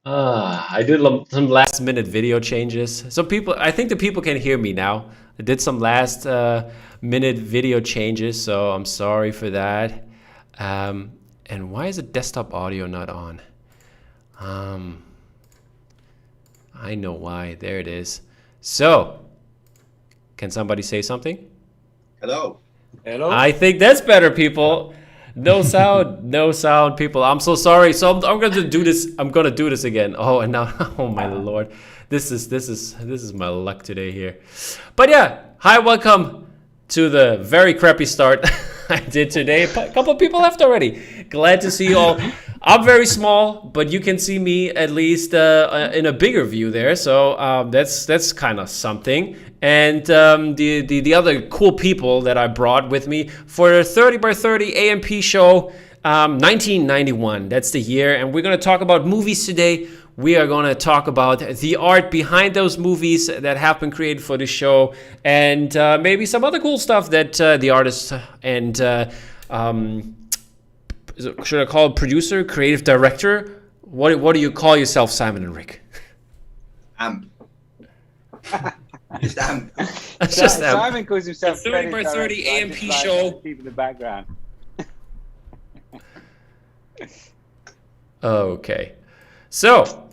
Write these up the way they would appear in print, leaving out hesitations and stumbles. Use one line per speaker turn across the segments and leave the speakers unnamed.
I did some last minute video changes. Some people, I think the people can hear me now. I did some last minute video changes, so I'm sorry for that. And why is the desktop audio not on? Um, I know why. There it is. So, can somebody say something?
Hello.
Hello?
I think that's better, people. No sound, no sound, people. I'm so sorry. So I'm gonna do this. I'm gonna do this again. Oh, and now, oh my lord, this is my luck today here. But yeah, hi, welcome to the very crappy start I did today. A couple of people left already. Glad to see you all. I'm very small, but you can see me at least in a bigger view there. So that's kind of something. And the other cool people that I brought with me for the 30 by 30 AMP show, 1991. That's the year, and we're gonna talk about movies today. We are going to talk about the art behind those movies that have been created for the show, and maybe some other cool stuff that the artist and should I call it producer, creative director? What do you call yourself, Simon and Rick?
Amp. Just amp.
It's just
Simon calls himself
30 by 30 AMP show.
People in the background.
Okay, so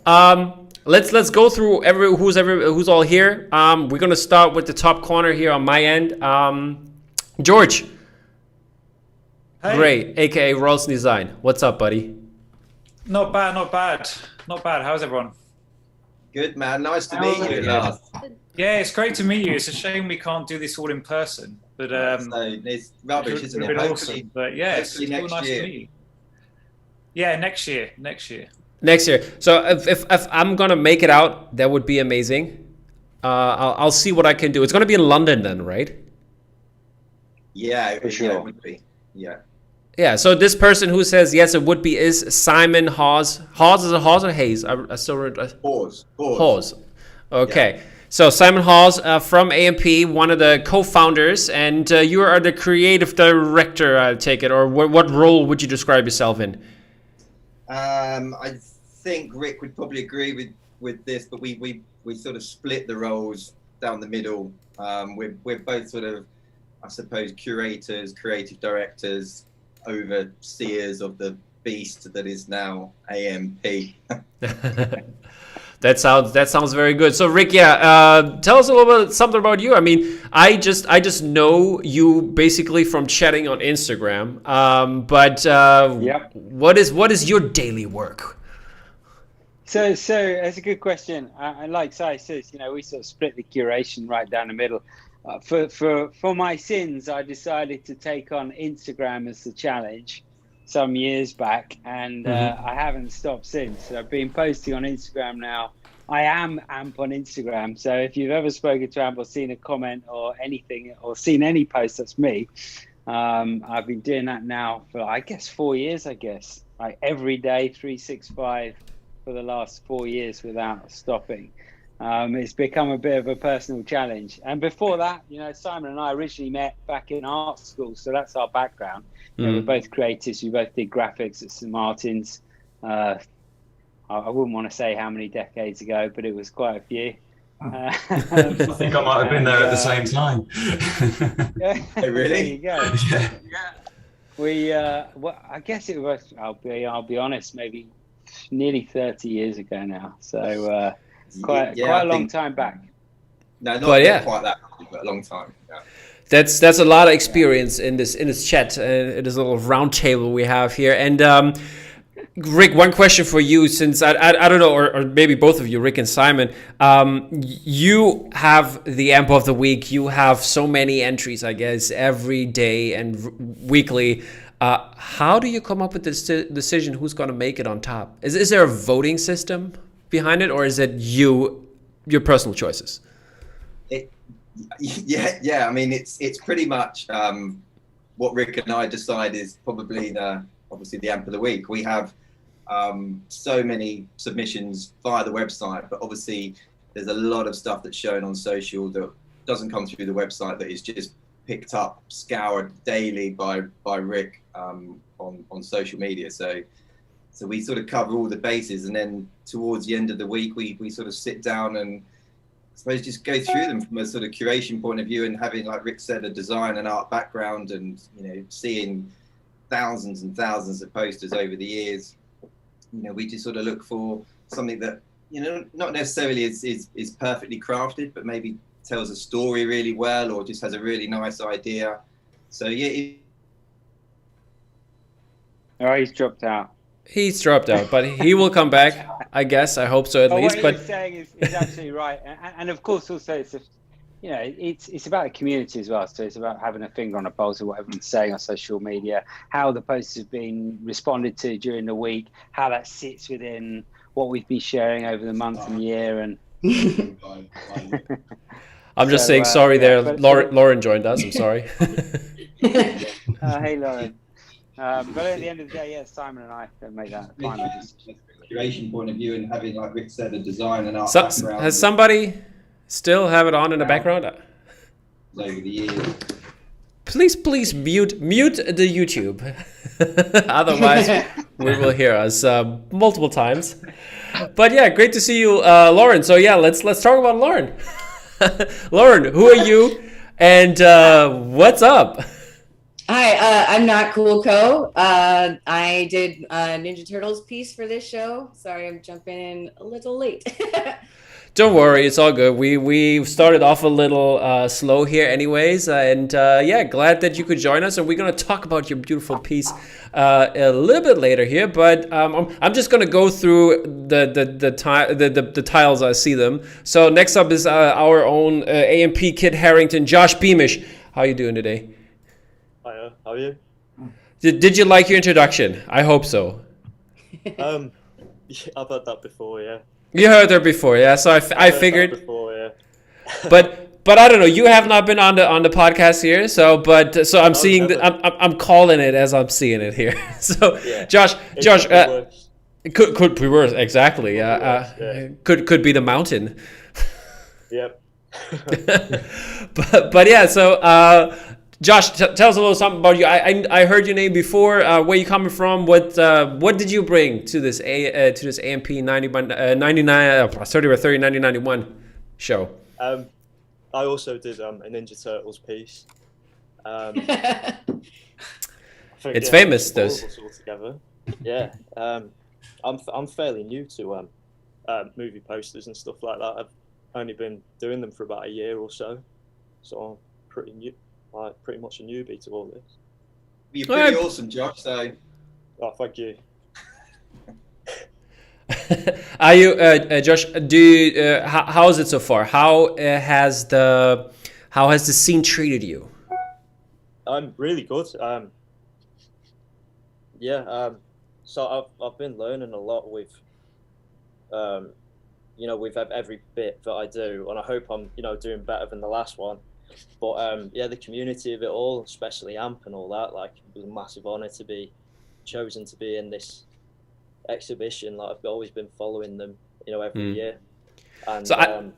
let's go through who's all here. We're gonna start with the top corner here on my end. George,
Hey,
great, aka Rolls Design. What's up, buddy?
not bad, not bad, not bad. How's everyone?
Good man. Nice to meet you.
Yeah. Yeah, it's great to meet you. It's a shame we can't do this all in person, but
So it's rubbish, isn't
it's
it?
been
Hopefully,
awesome. But yeah, it's
hopefully
still
next
nice
year.
to meet you. Yeah, next year, next year.
Next year. So if I'm gonna make it out, that would be amazing. I'll see what I can do. It's gonna be in London then, right?
Yeah,
For sure.
it would be. Yeah.
Yeah. So this person who says yes, it would be is Simon Hawes. Hawes, is it Hawes or Hayes? I still read
Pause.
Hawes. Okay. So Simon Hawes from AMP, one of the co-founders, and you are the creative director, I take it, or what role would you describe yourself in?
I think Rick would probably agree with this, but we sort of split the roles down the middle. We're both sort of, I suppose, curators, creative directors, overseers of the beast that is now AMP.
That sounds very good. So Rick, yeah, tell us a little bit something about you. I mean, I just know you basically from chatting on Instagram. But
Yep.
what is your daily work?
So that's a good question. And like Si says, we sort of split the curation right down the middle. For my sins, I decided to take on Instagram as the challenge some years back, and I haven't stopped since. So I've been posting on Instagram now. I am Amp on Instagram. So if you've ever spoken to Amp or seen a comment or anything or seen any post, that's me. I've been doing that now for, I guess, 4 years, like every day, 365 for the last 4 years without stopping. It's become a bit of a personal challenge. And before that, Simon and I originally met back in art school. So that's our background. We're both creatives. We both did graphics at St. Martin's. I wouldn't want to say how many decades ago, but it was quite a few.
I think I might have been there at the same time.
Oh, really?
There you go.
Yeah.
We, well, I guess it was. I'll be honest, maybe nearly 30 years ago now. So quite a long time back.
No, not quite that long, but a long time. Yeah.
That's a lot of experience in this chat, in this little round table we have here. And Rick, one question for you, since I don't know, or maybe both of you, Rick and Simon, you have the AMP of the week. You have so many entries, I guess, every day and weekly. How do you come up with this decision who's going to make it on top? Is there a voting system behind it, or is it your personal choices?
Yeah. I mean, it's pretty much what Rick and I decide is probably obviously the AMP of the week. We have so many submissions via the website, but obviously there's a lot of stuff that's shown on social that doesn't come through the website, that is just picked up, scoured daily by Rick on social media. So So we sort of cover all the bases, and then towards the end of the week, we sort of sit down and I suppose just go through them from a sort of curation point of view, and having, like Rick said, a design and art background, and seeing thousands and thousands of posters over the years. We just sort of look for something that not necessarily is perfectly crafted, but maybe tells a story really well, or just has a really nice idea. So yeah.
Oh, he's dropped out.
He's dropped out, but he will come back, I guess. I hope so, at least.
What
But
he's saying is absolutely right, and of course, also it's about a community as well. So it's about having a finger on a pulse of what everyone's saying on social media, how the posts have been responded to during the week, how that sits within what we've been sharing over the month and year, and.
I'm just saying sorry there. Lauren joined us. I'm sorry.
Hey, Lauren. But at the end of the day, yeah, Simon and I can make that final decision.
Curation point of view, and having, like Rick said, a design and art background.
Has somebody still have it on in the background?
Over the years.
Please mute the YouTube. Otherwise, we will hear us multiple times. But yeah, great to see you, Lauren. So yeah, let's talk about Lauren. Lauren, who are you, and what's up?
Hi, I'm Not Cool Co. I did a Ninja Turtles piece for this show. Sorry, I'm jumping in a little late.
Don't worry, it's all good. We started off a little slow here anyways, and yeah, glad that you could join us, and we're going to talk about your beautiful piece a little bit later here, but I'm just going to go through the tiles. I see them. So next up is our own AMP Kid Harrington, Josh Beamish. How are you doing today?
Hiya, how are you?
Did you like your introduction? I hope so.
Yeah, I've heard that before, yeah.
You heard her before, yeah. So I figured.
Before, yeah.
but I don't know. You have not been on the podcast here, so I'm seeing I'm calling it as I'm seeing it here. So
yeah.
Josh, could be worse, exactly.
Yeah.
Could be the mountain.
Yep.
but yeah. So Josh, tell us a little something about you. I heard your name before. Where you coming from? What did you bring to this AMP 9091 show?
I also did a Ninja Turtles piece.
It's famous, those.
All together. Yeah. I'm fairly new to movie posters and stuff like that. I've only been doing them for about a year or so, so I'm pretty new. Pretty much a newbie to all this.
You're pretty awesome, Josh. So.
Oh, thank you.
Are you, Josh? How is it so far? How has the scene treated you?
I'm really good. So I've been learning a lot with, with every bit that I do, and I hope I'm doing better than the last one. But the community of it all, especially AMP and all that, it was a massive honour to be chosen to be in this exhibition. I've always been following them, every year. And
so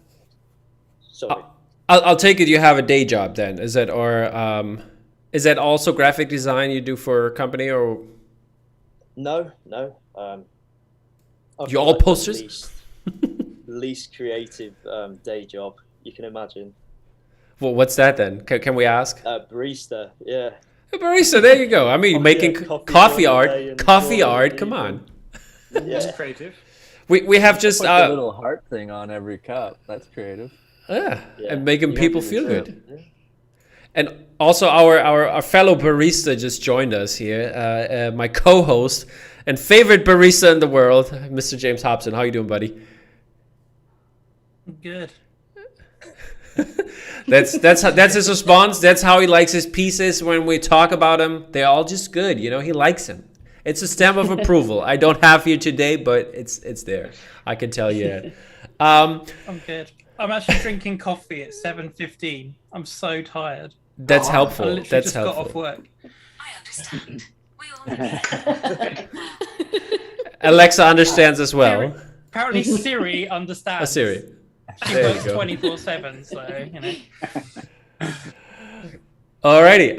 I'll take it you have a day job then, is it, or is that also graphic design you do for a company, or?
No.
You all posters?
Least creative day job you can imagine.
Well, what's that then? Can we ask?
Barista, yeah.
A barista, there you go. I mean, making coffee art. Come on.
Yeah. That's creative.
We have just
a little heart thing on every cup. That's creative.
Yeah, and making people feel good. Yeah. And also our fellow barista just joined us here. My co-host and favorite barista in the world, Mr. James Hobson. How you doing, buddy?
Good.
That's his response. That's how he likes his pieces. When we talk about him, they're all just good. He likes him. It's a stamp of approval. I don't have here today, but it's there. I can tell you.
I'm good. I'm actually drinking coffee at 7:15. I'm so tired.
That's helpful.
I literally
That's
just
helpful.
got off work.
I understand. We all
Alexa understands as well.
Apparently Siri understands.
Siri.
She works 24/7, so
Alrighty.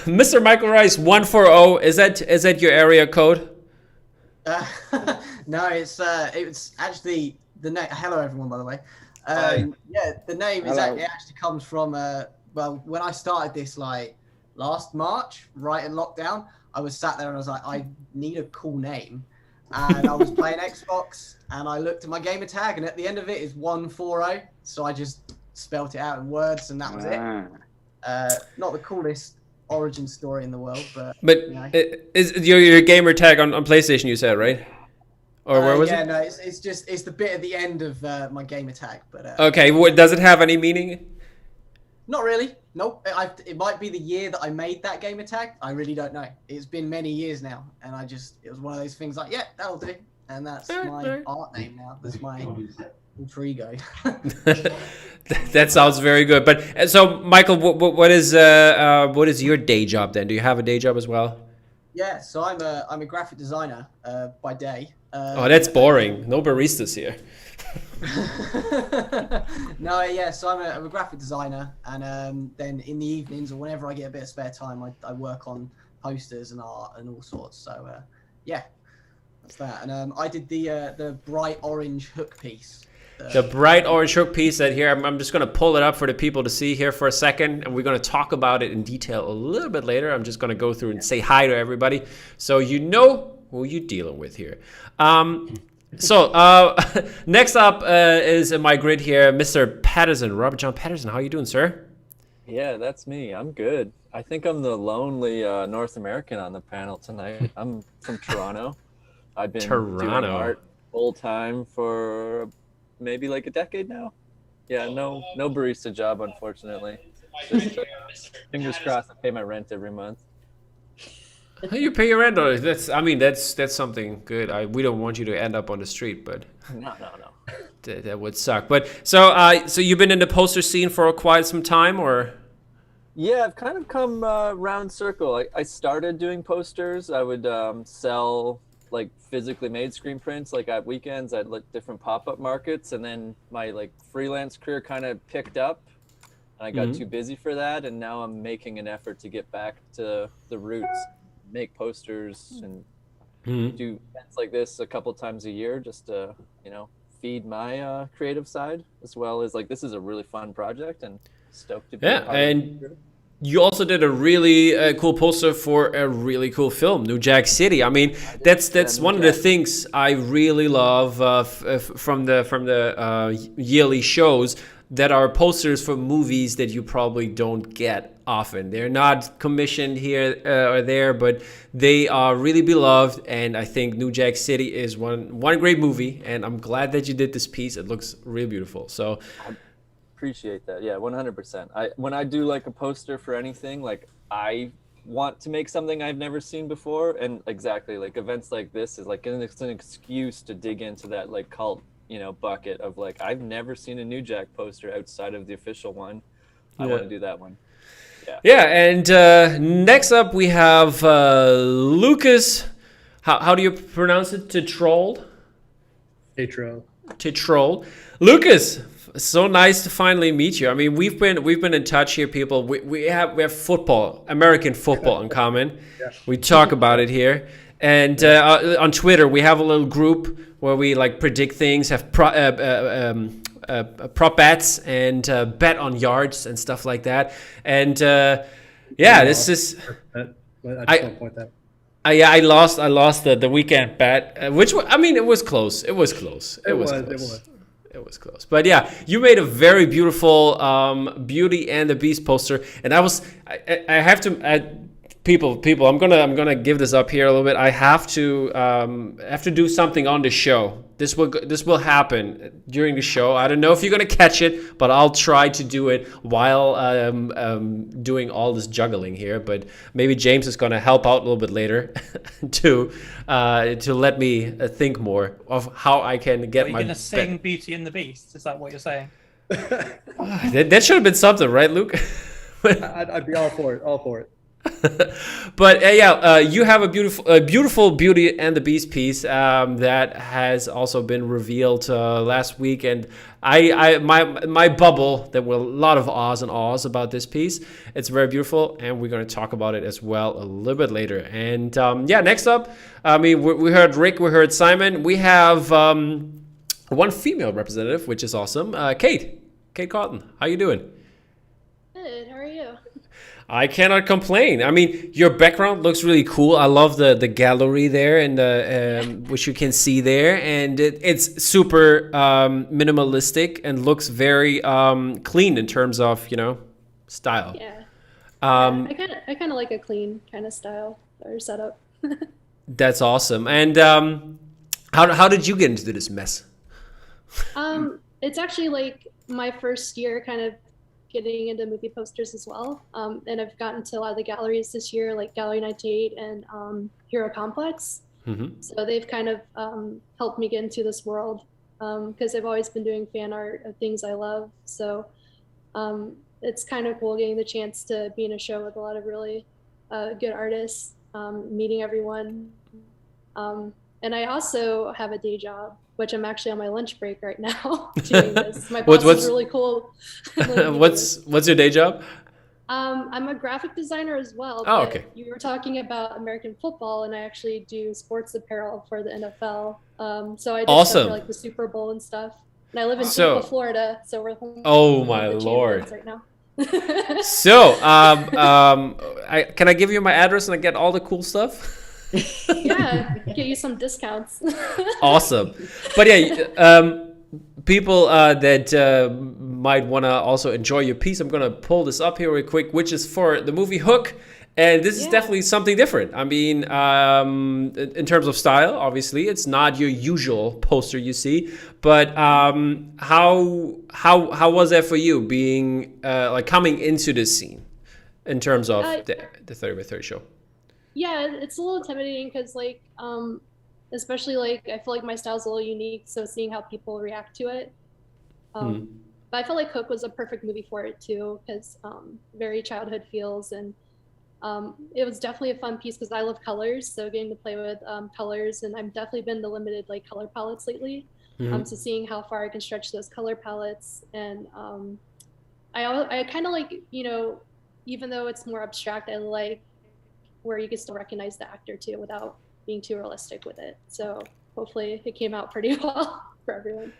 Mr. Michael Rice 140. Is that your area code?
No, it was actually the name. Hello, everyone, by the way.
Hi.
Yeah, the name
Hello.
it actually comes from well, when I started this like last March, right in lockdown, I was sat there and I was like, I need a cool name, and I was playing Xbox and I looked at my gamer tag and at the end of it is 140, so I just spelt it out in words and that was it. Not the coolest origin story in the world, but you know.
is your gamer tag on PlayStation? You said, right? Or where was
yeah,
it?
no, it's the bit at the end of my gamer tag, but
Okay, does it have any meaning?
not really. Nope. It might be the year that I made that gamer tag. I really don't know. It's been many years now, and it was one of those things like, yeah, that'll do, and that's my art name now. That's my alter ego.
That sounds very good. But so, Michael, what is your day job then? Do you have a day job as well?
Yeah, so I'm a graphic designer by day.
Oh, that's boring. No baristas here.
No, yeah, so I'm a graphic designer, and then in the evenings or whenever I get a bit of spare time, I work on posters and art and all sorts. So yeah, that's that. And I did the bright orange hook piece.
The bright orange hook piece that here, I'm just going to pull it up for the people to see here for a second, and we're going to talk about it in detail a little bit later. I'm just going to go through and say hi to everybody so you know who you're dealing with here. So next up is in my grid here, Mr. Patterson, Robert John Patterson. How are you doing, sir?
Yeah, that's me. I'm good. I think I'm the lonely North American on the panel tonight. I'm from Toronto. I've been doing art full time for maybe like a decade now. Yeah, no barista job, unfortunately. Just, fingers crossed I pay my rent every month.
You pay your rent, or that's something good. We don't want you to end up on the street, but
no.
That would suck. But so you've been in the poster scene for quite some time, or?
Yeah, I've kind of come round circle. I started doing posters. I would sell like physically made screen prints like at weekends at like different pop-up markets, and then my like freelance career kind of picked up and I got too busy for that, and now I'm making an effort to get back to the roots, make posters and do events like this a couple times a year just to feed my creative side, as well as like this is a really fun project and stoked to be a part of it.
You also did a really cool poster for a really cool film, New Jack City. I mean, that's one of the things I really love from the yearly shows, that are posters for movies that you probably don't get often. They're not commissioned here or there, but they are really beloved. And I think New Jack City is one great movie. And I'm glad that you did this piece. It looks really beautiful. So.
Appreciate that. Yeah, 100%. When I do like a poster for anything, like I want to make something I've never seen before, and exactly like events like this is like an excuse to dig into that like cult, bucket of like I've never seen a New Jack poster outside of the official one. I want to do that one.
Yeah, and next up we have Lucas. How do you pronounce it? Tetrold. Lucas. So nice to finally meet you. I mean, we've been in touch here, people. We have football, American football in common. Yeah. We talk about it here, and on Twitter we have a little group where we like predict things, have prop bets, and bet on yards and stuff like that. And this is. I lost the weekend bet, which it was close. It was close. It was close. But yeah, you made a very beautiful Beauty and the Beast poster, and I have to people, I'm gonna give this up here a little bit. I have to do something on the show. This will happen during the show. I don't know if you're gonna catch it, but I'll try to do it while doing all this juggling here. But maybe James is gonna help out a little bit later to let me think more of how I can get my.
Are you gonna sing Beauty and the Beast? Is that what you're saying?
That should have been something, right, Luke?
I'd be all for it.
But you have a beautiful Beauty and the Beast piece that has also been revealed last week, and my bubble. There were a lot of ahs and ahs about this piece. It's very beautiful, and we're going to talk about it as well a little bit later. And next up, I mean, we heard Rick, we heard Simon. We have one female representative, which is awesome. Kate Cotton, how you doing?
Good. How are you?
I cannot complain. I mean, your background looks really cool. I love the gallery there and the which you can see there, and it's super minimalistic and looks very clean in terms of style.
Yeah. I kind of like a clean kind of style or setup.
That's awesome. And how did you get into this mess?
It's actually like my first year kind of getting into movie posters as well. And I've gotten to a lot of the galleries this year, like Gallery 98 and Hero Complex. Mm-hmm. So they've kind of helped me get into this world because I've always been doing fan art of things I love. So it's kind of cool getting the chance to be in a show with a lot of really good artists, meeting everyone. And I also have a day job, which I'm actually on my lunch break right now doing this. My boss is really cool.
What's your day job?
I'm a graphic designer as well.
Oh, okay.
You were talking about American football, and I actually do sports apparel for the NFL. So I do stuff for like the Super Bowl and stuff. And I live in Tampa, Florida, so we're home.
Oh my Lord!
Right now.
So, can I give you my address and I get all the cool stuff?
Yeah, get you some discounts.
Awesome. But people that might want to also enjoy your piece, I'm going to pull this up here real quick, which is for the movie Hook. And this is definitely something different. I mean, in terms of style, obviously, it's not your usual poster you see. But how was that for you, being like coming into this scene in terms of the 30 by 30 show?
Yeah, it's a little intimidating because, like, especially like I feel like my style's a little unique, so seeing how people react to it. But I feel like Hook was a perfect movie for it too, because very childhood feels, and it was definitely a fun piece because I love colors, so getting to play with colors, and I've definitely been the limited like color palettes lately. So seeing how far I can stretch those color palettes, and I kind of like, even though it's more abstract, I like where you can still recognize the actor too without being too realistic with it. So hopefully it came out pretty well for everyone.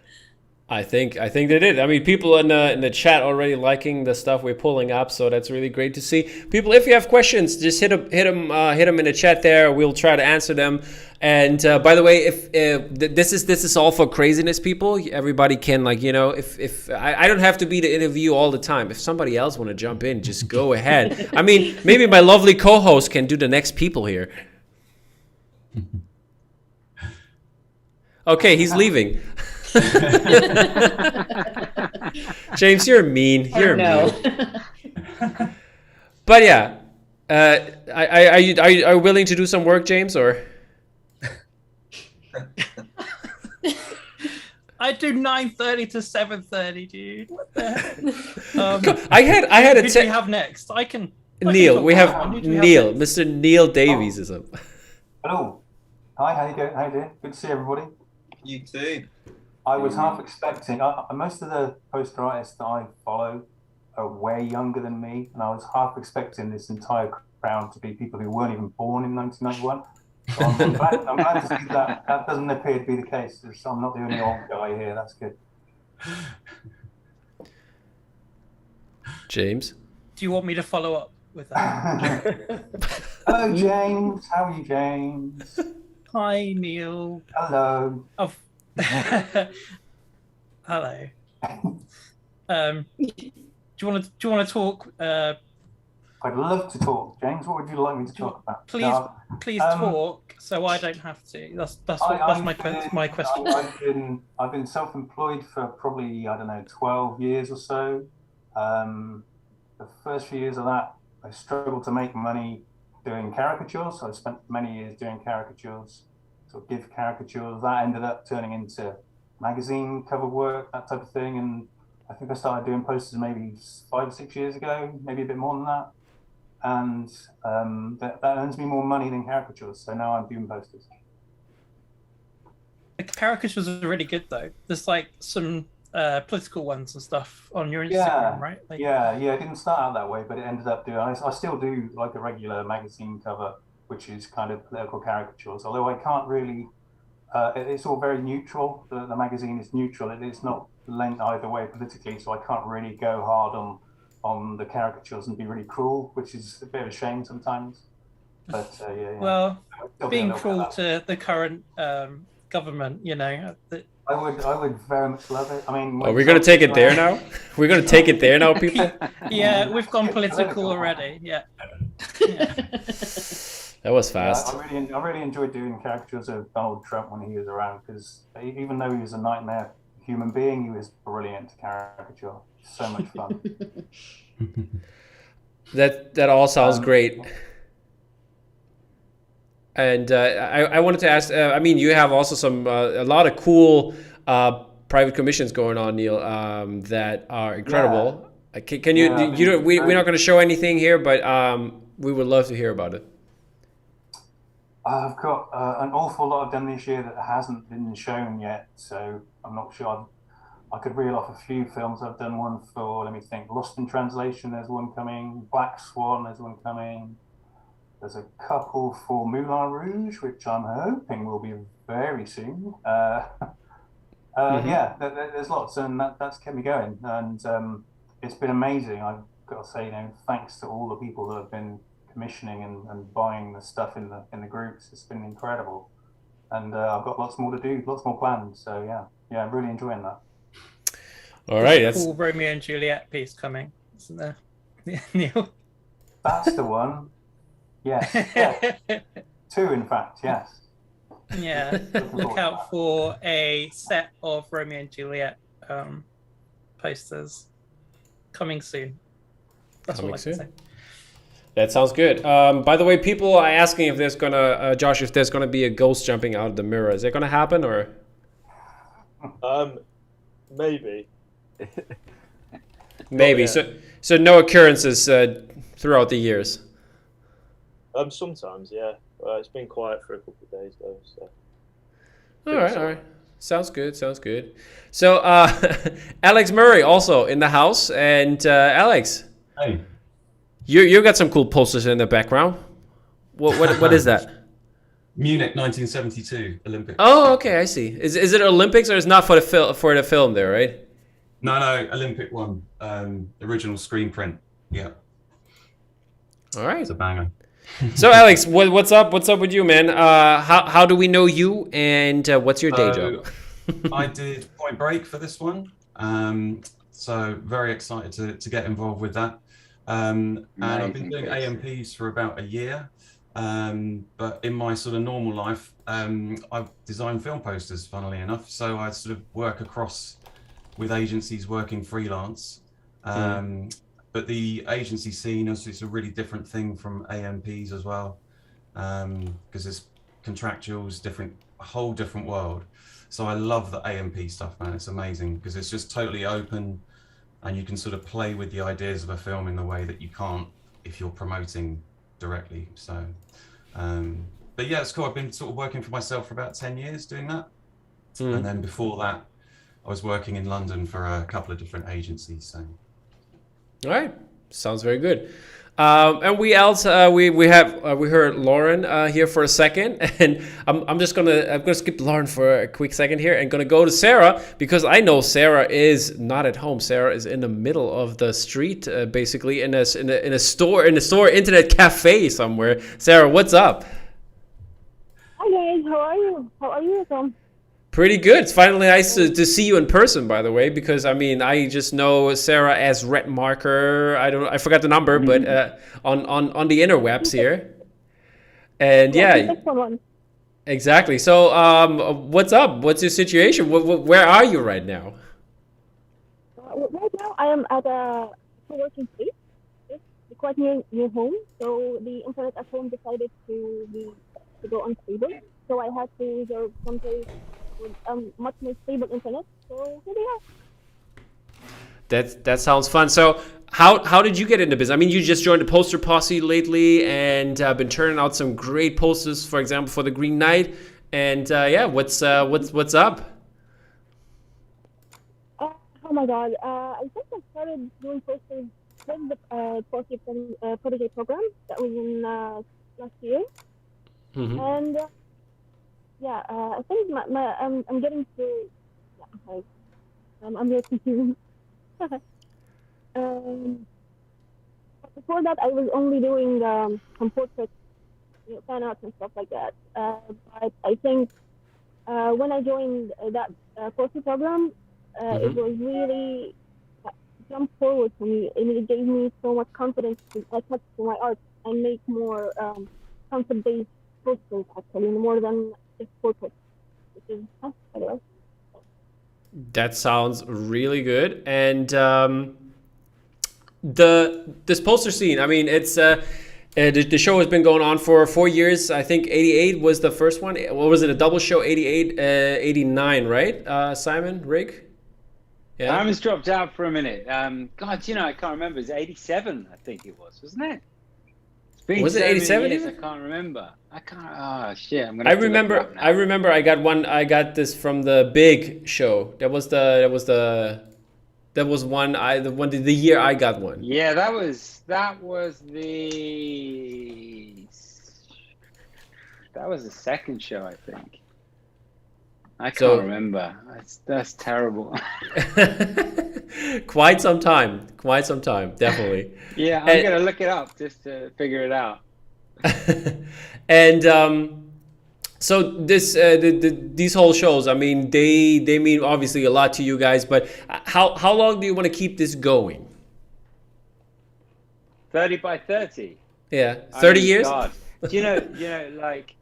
I think they did. I mean, people in the chat already liking the stuff we're pulling up, so that's really great to see. People, if you have questions, just hit them in the chat there. We'll try to answer them. And by the way, if this is all for craziness, people, everybody can if I don't have to be the interview all the time. If somebody else want to jump in, just go ahead. I mean, maybe my lovely co-host can do the next people here. Okay, he's leaving. James, you're mean. You're mean. But yeah, are you willing to do some work, James, or?
I do 9:30 to 7:30, dude. What the heck?
I had a.
Who do we have next?
Neil. We have Neil. Mr. Neil Davies is up.
Hello. Hi. How you doing? Good to see everybody.
You too.
I was half expecting. Most of the poster artists that I follow are way younger than me, and I was half expecting this entire crowd to be people who weren't even born in 1991. So I'm glad to see that doesn't appear to be the case. I'm not the only old guy here. That's good.
James,
do you want me to follow up with that?
Hello, James. How are you, James?
Hi, Neil.
Hello.
Oh. Hello. Do you want to talk?
I'd love to talk, James. What would you like me to talk about?
Please talk, so I don't have to. That's my question.
I've been self-employed for probably 12 years or so. The first few years of that, I struggled to make money doing caricatures. So I spent many years doing caricatures, sort of give caricatures. That ended up turning into magazine cover work, that type of thing. And I think I started doing posters maybe 5 or 6 years ago, maybe a bit more than that. and that earns me more money than caricatures. So now I'm doing posters.
The caricatures are really good though. There's like some political ones and stuff on your Instagram,
Yeah,
right? Like,
yeah. It didn't start out that way, but it ended up doing. I still do like a regular magazine cover, which is kind of political caricatures. Although I can't really. It's all very neutral. The magazine is neutral. It's not lent either way politically, so I can't really go hard on the caricatures and be really cruel, which is a bit of a shame sometimes. But yeah.
Well,
Still
being
do a little bit
cruel
of that.
to the current government, you know.
I would very much love it. I mean,
Are we gonna take it there now? We're gonna take it there now, people.
Yeah, we've gone political already. Yeah.
That was fast.
I really enjoyed doing caricatures of Donald Trump when he was around, because even though he was a nightmare human being, he was brilliant to caricature. So much fun.
That all sounds great. And I wanted to ask. I mean, you have also some a lot of cool private commissions going on, Neil, that are incredible. Yeah. Can you? Yeah, we're not going to show anything here, but we would love to hear about it.
I've got an awful lot of them this year that hasn't been shown yet, so I'm not sure. I could reel off a few films. I've done one for, let me think, Lost in Translation, there's one coming. Black Swan, there's one coming. There's a couple for Moulin Rouge, which I'm hoping will be very soon. Yeah, there's lots, and that's kept me going. And it's been amazing. I've got to say, you know, thanks to all the people that have been commissioning and buying the stuff in the groups. It's been incredible. And I've got lots more to do, lots more planned. So yeah, I'm really enjoying that.
All right,
that's a cool Romeo and Juliet piece coming, isn't there? Neil?
That's the one. Yes. Yeah. Two, in fact, yes.
Yeah. Look out for a set of Romeo and Juliet posters coming soon. That's
coming
all I
soon.
can say.
That sounds good. By the way, people are asking if there's gonna, Josh, if there's gonna be a ghost jumping out of the mirror. Is it gonna happen or?
Maybe.
Maybe.
Yeah.
So no occurrences throughout the years.
Sometimes, yeah. It's been quiet for a couple of days though. So.
All right. Sounds good. So Alex Murray also in the house, and Alex.
Hey.
You got some cool posters in the background. What is that?
Munich 1972 Olympics.
Oh, okay, I see. Is it Olympics or it's not for the film there, right?
No, Olympic one. Original screen print. Yeah.
All right.
It's a banger.
So Alex, what's up? What's up with you, man? How do we know you, and what's your day job?
I did Point Break for this one. So very excited to get involved with that. And I've been doing AMPs for about a year. But in my sort of normal life, I've designed film posters, funnily enough. So I sort of work across with agencies working freelance. But the agency scene is a really different thing from AMPs as well, because it's contractuals, a whole different world. So I love the AMP stuff, man. It's amazing because it's just totally open, and you can sort of play with the ideas of a film in the way that you can't if you're promoting directly. So, but yeah, it's cool. I've been sort of working for myself for about 10 years doing that. And then before that, I was working in London for a couple of different agencies. So.
All right, sounds very good. And we heard Lauren here for a second, and I'm gonna skip Lauren for a quick second here and gonna go to Sarah, because I know Sarah is not at home. Sarah is in the middle of the street, basically in a store internet cafe somewhere. Sarah, what's up?
Hi guys, how are you? How are you, Tom?
Pretty good. It's finally nice to see you in person, by the way, because I mean I just know Sarah as Red Marker. I forgot the number, but on the interwebs here. And yeah, exactly. So what's up? What's your situation? Where are you right now?
Right now I am at a co-working space. It's quite near home, so the internet at home decided to go unstable. So I had to reserve some place with much more stable internet. So here we are.
That sounds fun. So how did you get into business? I mean, you just joined the poster posse lately, and been turning out some great posters, for example, for the Green Knight. And yeah, what's up?
Oh my God! I think I started doing posters with the protege program that was in last year, and yeah, I think I'm getting to. Yeah, okay. I'm very confused. Before that, I was only doing some portraits, fan arts and stuff like that. But I think when I joined that poster program, it was really jump forward for me, and it gave me so much confidence to attach to my art and make more concept-based posters, actually, more than just portraits, which is anyway.
That sounds really good. And this poster scene, I mean, it's the show has been going on for 4 years. I think 88 was the first one. What was it, a double show? 88, 89, right? Simon, Rick?
Yeah. Simon's dropped out for a minute. God, I can't remember. It was 87, I think it was, wasn't it?
Was it 87?
I can't remember. Oh shit!
I remember. I got one. I got this from the big show. That was the year I got one.
Yeah, that was the second show, I think. I can't remember. That's terrible.
Quite some time, definitely.
Yeah, I'm gonna look it up just to figure it out.
And so this these whole shows, I mean, they mean obviously a lot to you guys. But how long do you want to keep this going?
30 by 30.
Yeah, 30 years.
God. You know, like.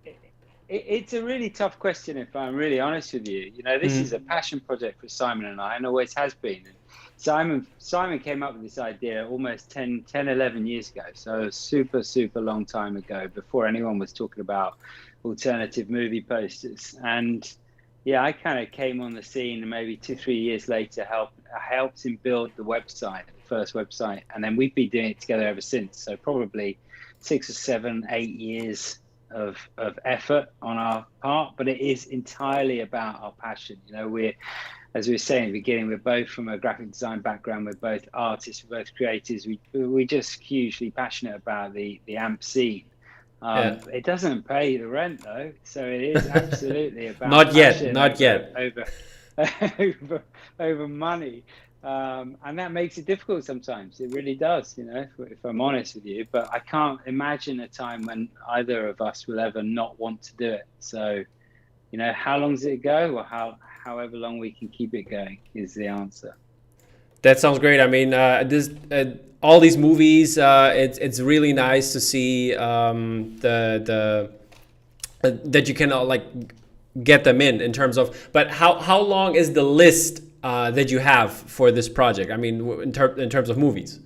It's a really tough question, if I'm really honest with you. This is a passion project for Simon and I, and always has been. Simon came up with this idea almost 10, 11 years ago, so super, super long time ago, before anyone was talking about alternative movie posters. And yeah, I kind of came on the scene, and maybe 2-3 years later, helped him build the website, the first website, and then we've been doing it together ever since. So probably 6 or 7, 8 years of effort on our part, but it is entirely about our passion. We're, as we were saying at the beginning, we're both from a graphic design background, we're both artists, we're both creators, we're just hugely passionate about the AMP scene. It doesn't pay the rent though, so it is absolutely about
not yet
over money. And that makes it difficult sometimes. It really does, if I'm honest with you. But I can't imagine a time when either of us will ever not want to do it. So, how long does it go, or however long we can keep it going is the answer.
That sounds great. I mean, all these movies, it's really nice to see that you can like get them in terms of. But how long is the list that you have for this project? I mean, in terms of movies.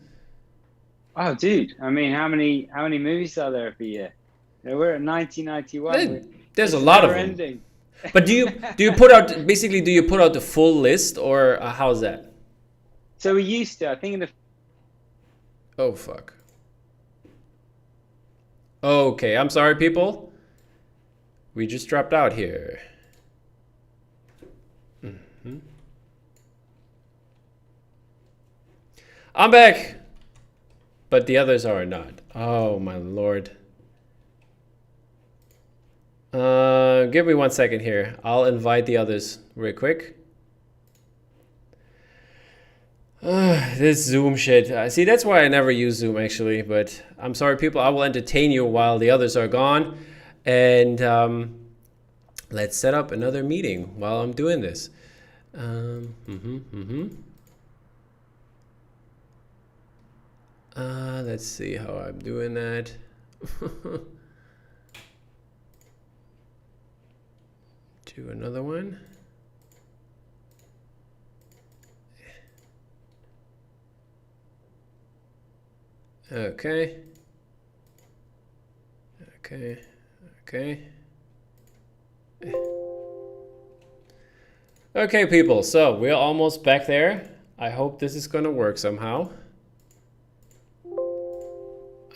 Oh, dude! I mean, how many movies are there every year? We're at 1991.
There's a lot of them. Ending. But do you put out the full list, or how's that?
So we used to. I think in the.
Oh fuck. Okay, I'm sorry, people. We just dropped out here. I'm back, but the others are not. Oh my lord. Give me 1 second here. I'll invite the others real quick. This Zoom shit. See, that's why I never use Zoom actually, but I'm sorry people. I will entertain you while the others are gone. And let's set up another meeting while I'm doing this. Let's see how I'm doing that. Do another one. Okay. Okay, people. So we're almost back there. I hope this is gonna work somehow.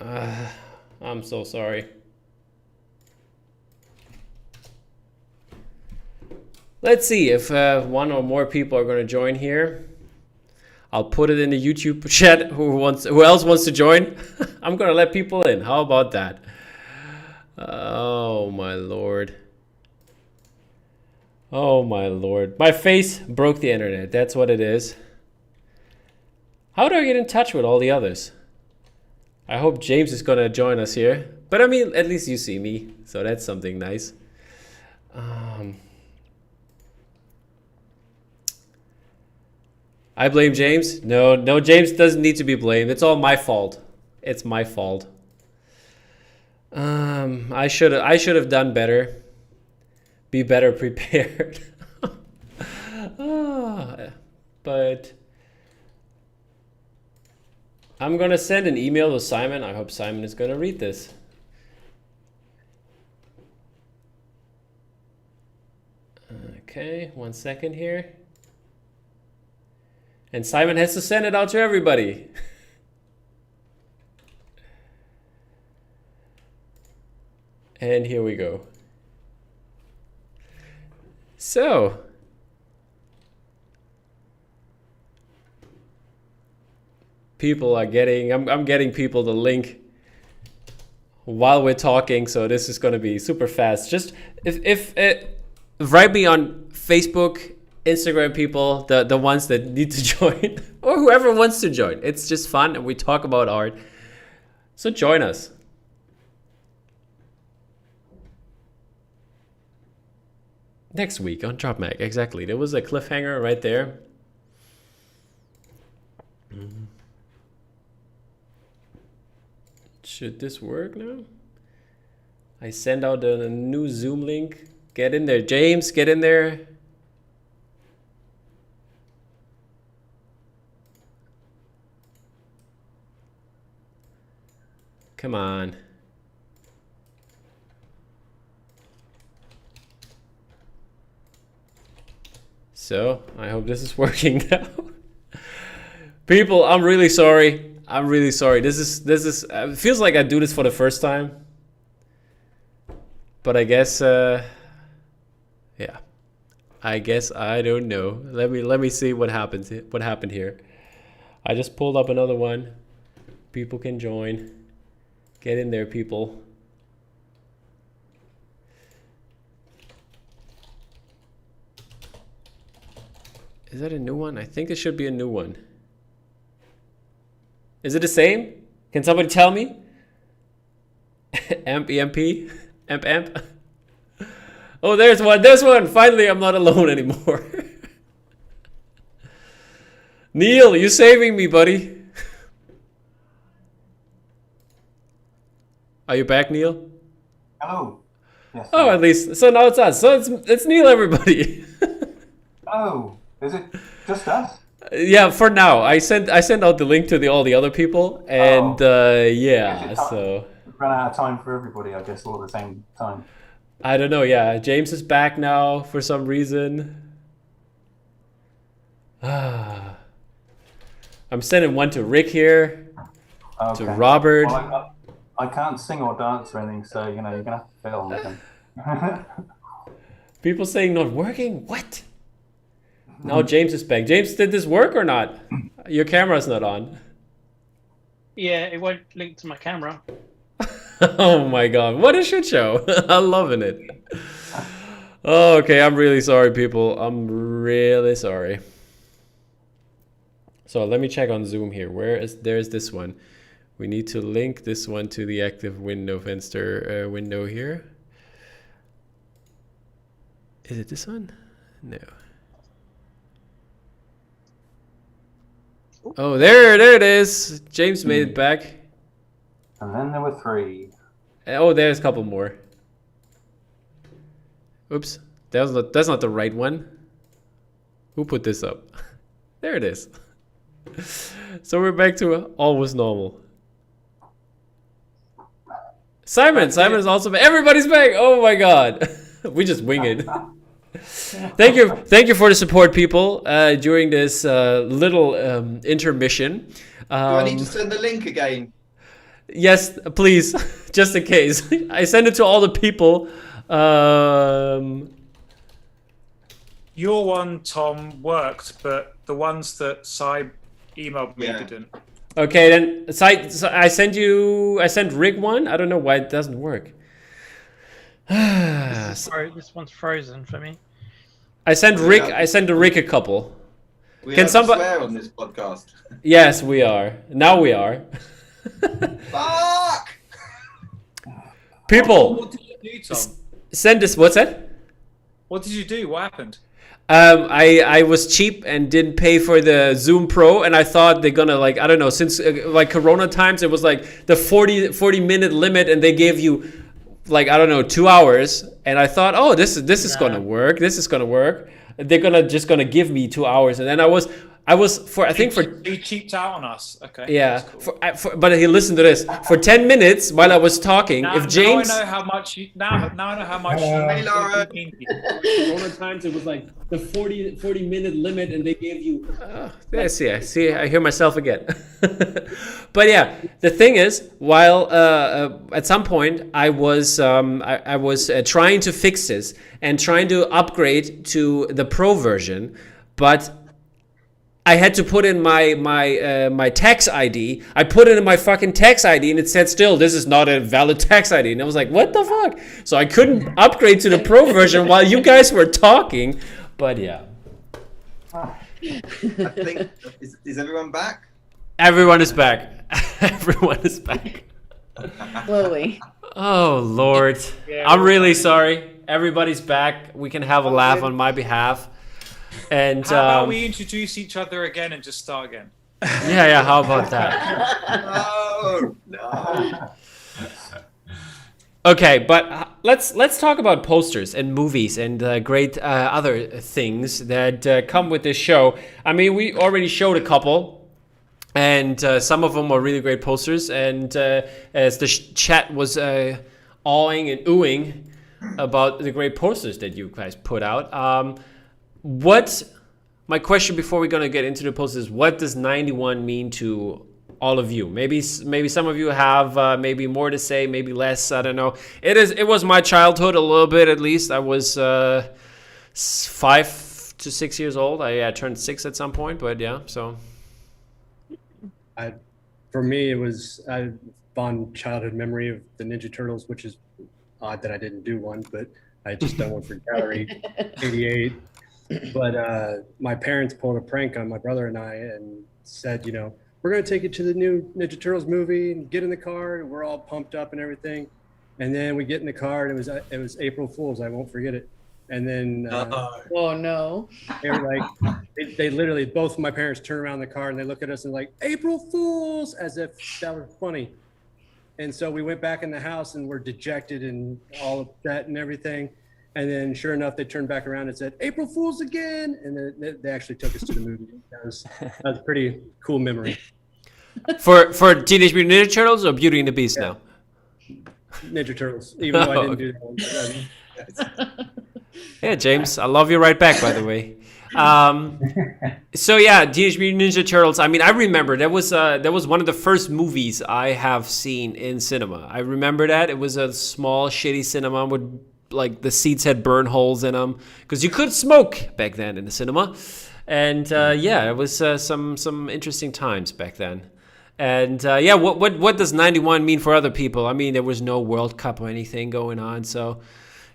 I'm so sorry. Let's see if one or more people are going to join here. I'll put it in the YouTube chat. Who else wants to join? I'm going to let people in. How about that? Oh my lord. Oh my lord. My face broke the internet. That's what it is. How do I get in touch with all the others? I hope James is going to join us here. But I mean, at least you see me. So that's something nice. I blame James. No, James doesn't need to be blamed. It's all my fault. It's my fault. I should have done better. Be better prepared. But I'm gonna send an email to Simon. I hope Simon is gonna read this. Okay, 1 second here. And Simon has to send it out to everybody. And here we go. So, people are getting, I'm getting people the link while we're talking, so this is going to be super fast. Just if write me on Facebook, Instagram, people, the ones that need to join, or whoever wants to join. It's just fun and we talk about art. So join us. Next week on Drop Mag, exactly. There was a cliffhanger right there. Should this work now? I send out a new Zoom link. Get in there, James, get in there. Come on. So, I hope this is working now. People, I'm really sorry. I'm really sorry. This is it feels like I do this for the first time. But I guess yeah. I guess I don't know. Let me see what happened here. I just pulled up another one. People can join. Get in there, people. Is that a new one? I think it should be a new one. Is it the same? Can somebody tell me? Amp EMP? Amp? Oh, there's one. There's one. Finally, I'm not alone anymore. Neil, you saving me, buddy. Are you back, Neil?
Hello. Yes.
Oh, at least. So now it's us. So it's Neil, everybody.
Oh, is it just us?
Yeah, for now. I sent out the link to all the other people, and yeah. So
ran out of time for everybody, I guess, all at the same time.
I don't know. Yeah, James is back now for some reason. I'm sending one to Rick here, to Robert.
Well, I can't sing or dance or anything, so you're gonna have to film with them.
People saying not working. What? Now James is back. James, did this work or not? Your camera's not on.
Yeah, it won't link to my camera.
Oh my god, what a shit show. I'm loving it. Oh, okay, I'm really sorry, people. I'm really sorry. So let me check on Zoom here. There's this one. We need to link this one to the active window fenster window here. Is it this one? No. Oh, there it is. James made it back.
And then there were 3.
Oh, there's a couple more. Oops, that's not the right one. Who put this up? There it is. So we're back to always normal. Simon is also back. Everybody's back. Oh my god. We just wing it. Thank you for the support, people, during this little intermission.
Do I need to send the link again?
Yes, please, just in case. I send it to all the people.
Your one, Tom, worked, but the ones that Cy emailed me didn't.
Okay, then I sent Rick one. I don't know why it doesn't work.
This one's frozen for me.
I sent Rick a couple.
We
Can
have
somebody
to swear on this podcast.
Yes, we are. Now we are.
Fuck!
People,
What did you do, Tom?
send us. What's that?
What did you do? What happened?
I was cheap and didn't pay for the Zoom Pro, and I thought they're gonna like, I don't know, since like Corona times, it was like the 40 minute limit, and they gave you like, I don't know, 2 hours, and I thought, oh, this is gonna work. This is gonna work. They're just gonna give me 2 hours, and then I was for
He cheaped out on us. Okay.
yeah,
that's cool.
but he listened to this for 10 minutes while I was talking. If James,
now I know how much. Now I know how much.
Hey, Laura.
Corona times it was like the 40 minute limit, and they gave you. I see. I hear myself again. But yeah, the thing is, while at some point I was trying to fix this and trying to upgrade to the Pro version, but I had to put in my tax ID. I put it in my fucking tax ID, and it said still, this is not a valid tax ID. And I was like, what the fuck? So I couldn't upgrade to the Pro version while you guys were talking. But yeah.
I think is everyone back?
Everyone is back. Everyone is back.
Slowly.
Oh, Lord.
Yeah,
I'm really sorry. Everybody's back. We can have a laugh on my behalf. And
How about we introduce each other again and just start again?
yeah, how about that?
No.
Okay, but let's talk about posters and movies and great other things that come with this show. I mean, we already showed a couple, and some of them are really great posters. And as the chat was awing and oohing about the great posters that you guys put out, my question before we're gonna get into the posters is, what does 91 mean to all of you? Maybe some of you have maybe more to say, maybe less. I don't know. It was my childhood a little bit, at least. I was 5 to 6 years old. I turned 6 at some point, but yeah. So,
for me, it was a fond childhood memory of the Ninja Turtles, which is odd that I didn't do one, but I just done one for Gallery 88. But my parents pulled a prank on my brother and I and said, we're going to take you to the new Ninja Turtles movie and get in the car. And we're all pumped up and everything. And then we get in the car, and it was April Fool's. I won't forget it. And then
oh no,
they were like, they literally, both of my parents turn around the car and they look at us and like, April Fools, as if that was funny. And so we went back in the house and we're dejected and all upset and everything. And then sure enough, they turned back around and said, April Fools again. And then they actually took us to the movie. That was a pretty cool memory.
For Teenage Mutant Ninja Turtles or Beauty and the Beast now?
Ninja Turtles, even though I didn't do that one.
Yeah, James, I love you right back, by the way. So yeah, Teenage Mutant Ninja Turtles. I mean, I remember that was one of the first movies I have seen in cinema. I remember that. It was a small, shitty cinema with, like, the seats had burn holes in them because you could smoke back then in the cinema. And yeah, it was some interesting times back then. And yeah, what does 91 mean for other people? I mean, there was no World Cup or anything going on, so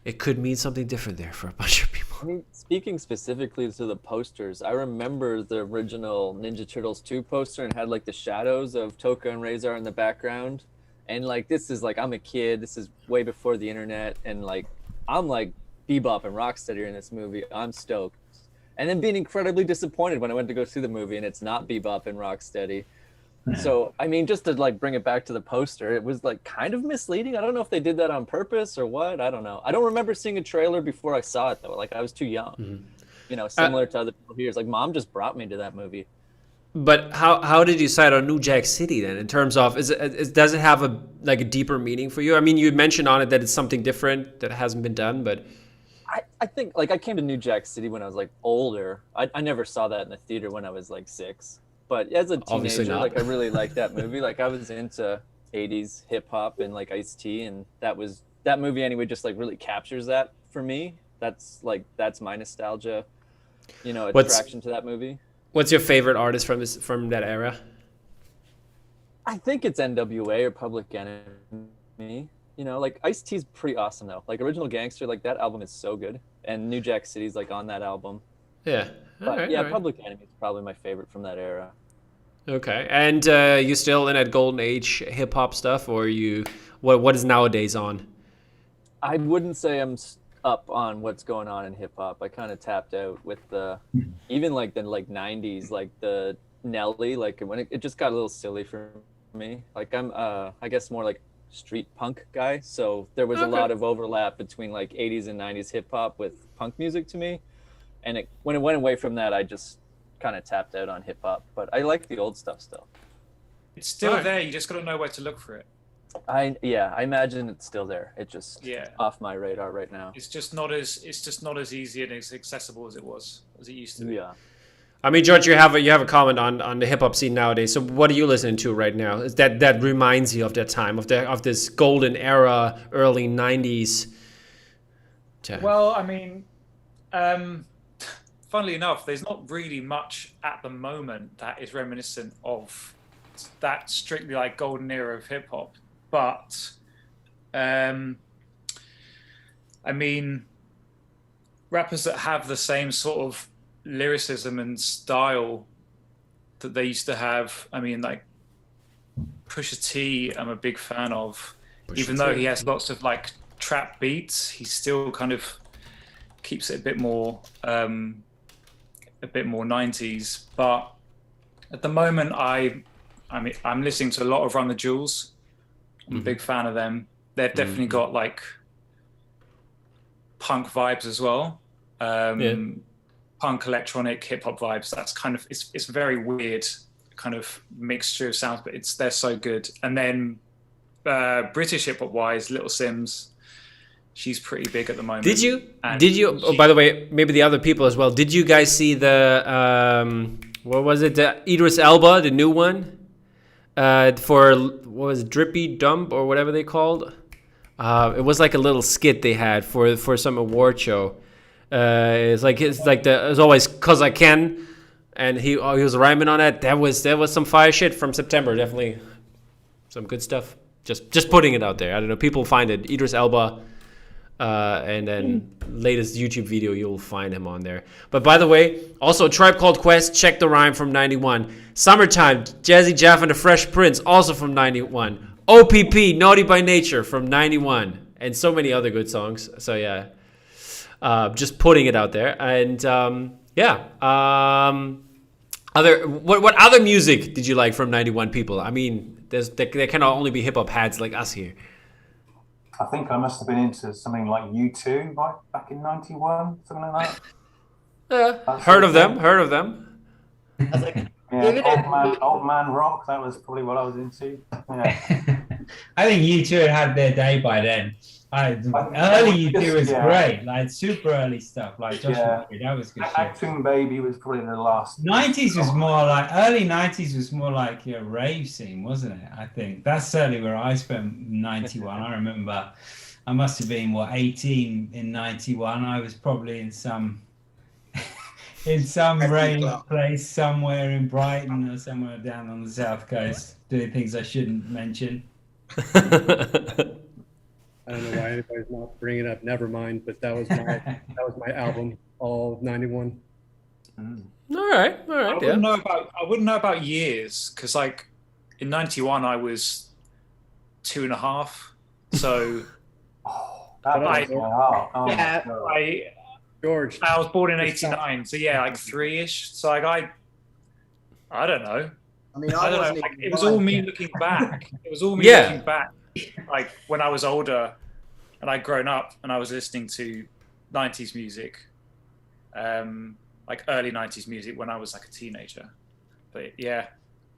it could mean something different there for a bunch of people.
I mean, speaking specifically to the posters, I remember the original Ninja Turtles 2 poster and had like the shadows of Toka and Razor in the background. And like, this is like, I'm a kid, this is way before the internet, and like, I'm like Bebop and Rocksteady in this movie. I'm stoked. And then being incredibly disappointed when I went to go see the movie and it's not Bebop and Rocksteady. So, I mean, just to like bring it back to the poster, it was like kind of misleading. I don't know if they did that on purpose or what. I don't know. I don't remember seeing a trailer before I saw it though. Like, I was too young, similar to other people here. It's like mom just brought me to that movie.
But how did you decide on New Jack City then? In terms of, does it have a deeper meaning for you? I mean, you mentioned on it that it's something different that hasn't been done, but
I think like I came to New Jack City when I was like older. I never saw that in the theater when I was like 6. But as a teenager, like I really liked that movie. Like I was into '80s hip hop and like Ice-T, and that movie anyway just like really captures that for me. That's my nostalgia, attraction to that movie.
What's your favorite artist from that era?
I think it's NWA or Public Enemy. Like Ice-T's pretty awesome though. Like Original Gangster, like that album is so good, and New Jack City's like on that album.
Yeah.
But
all right.
Public Enemy is probably my favorite from that era.
Okay, and you still in that golden age hip hop stuff, or what is nowadays on?
I wouldn't say I'm up on what's going on in hip hop. I kind of tapped out with even like the '90s, like the Nelly, like when it just got a little silly for me. Like I'm I guess more like street punk guy, so there was a lot of overlap between like '80s and '90s hip hop with punk music to me, and when it went away from that, I just kind of tapped out on hip hop. But I like the old stuff still.
It's still there. You just got to know where to look for it.
I imagine it's still there. It's just off my radar right now.
It's just not as easy and as accessible as it used to be.
Yeah.
I mean, George, you have a comment on the hip hop scene nowadays. So, what are you listening to right now? Is that reminds you of that time of this golden era, early '90s?
Well, I mean, funnily enough, there's not really much at the moment that is reminiscent of that strictly like golden era of hip hop. But, I mean, rappers that have the same sort of lyricism and style that they used to have. I mean, like Pusha T, I'm a big fan of. Even though he has lots of like trap beats, he still kind of keeps it a bit more 90s. But at the moment, I'm listening to a lot of Run the Jewels. I'm a big fan of them. They've definitely got like punk vibes as well. Punk, electronic, hip hop vibes. That's kind of it's very weird kind of mixture of sounds, but they're so good. And then British hip hop wise, Little Sims, she's pretty big at the moment.
Did you? Oh, by the way, maybe the other people as well. Did you guys see the what was it? The Idris Elba, the new one, for what was it, Drippy Dump or whatever they called? It was like a little skit they had for some award show. It's always 'cause I can, and he was rhyming on it. That was some fire shit from September. Definitely some good stuff. Just putting it out there. I don't know. People find it. Idris Elba, and then latest YouTube video, you'll find him on there. But by the way, also Tribe Called Quest. Check the rhyme from '91. Summertime, Jazzy Jeff and the Fresh Prince, also from '91. OPP, Naughty by Nature from '91, and so many other good songs. So yeah. Just putting it out there, and what other music did you like from '91, people? I mean, there can only be hip hop heads like us here.
I think I must have been into something like U2 back in '91, something like that.
Heard of them.
Yeah, old man rock. That was probably what I was into. Yeah.
I think U2 had their day by then. Early U2 was great, like super early stuff, like Joshua. That was good shit.
Acting Baby was probably the last.
'90s was more like early '90s was more like a rave scene, wasn't it? I think that's certainly where I spent '91. I remember I must have been 18 in '91. I was probably in some rave place somewhere in Brighton or somewhere down on the south coast, doing things I shouldn't mention.
I don't know why anybody's not bringing up Nevermind, but that was my album, all of '91.
All right.
I wouldn't know about years, because like in '91 I was 2.5, so
George,
I was born in '89, so yeah, like 3-ish. So like I don't know.
I mean,
I don't know. Like, it was all me looking back. It was all me looking back. Like when I was older and I'd grown up and I was listening to 90s music, like early 90s music when I was like a teenager. But yeah,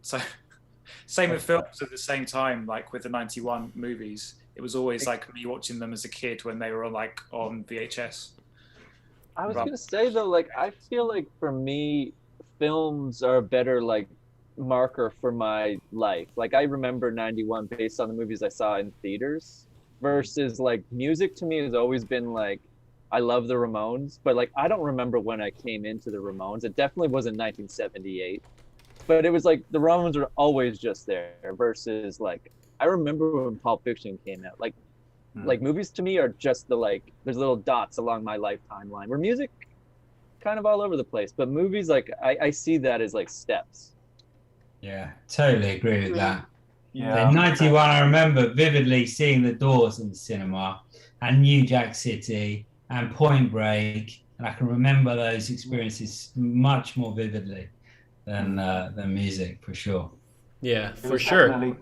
so same with films at the same time, like with the 91 movies. It was always like me watching them as a kid when they were like on VHS.
I was going to say though, like I feel like for me, films are better like marker for my life. Like I remember 91 based on the movies I saw in theaters versus like music to me has always been like, I love the Ramones, but like I don't remember when I came into the Ramones. It definitely wasn't 1978, but it was like the Ramones were always just there versus like I remember when Pulp Fiction came out. Like movies to me are just the like there's little dots along my life timeline where music kind of all over the place, but movies like I see that as like steps.
Yeah, totally agree with that.
Yeah.
In 91, I remember vividly seeing The Doors in the cinema and New Jack City and Point Break, and I can remember those experiences much more vividly than music, for sure.
Yeah,
It
for
was
sure.
definitely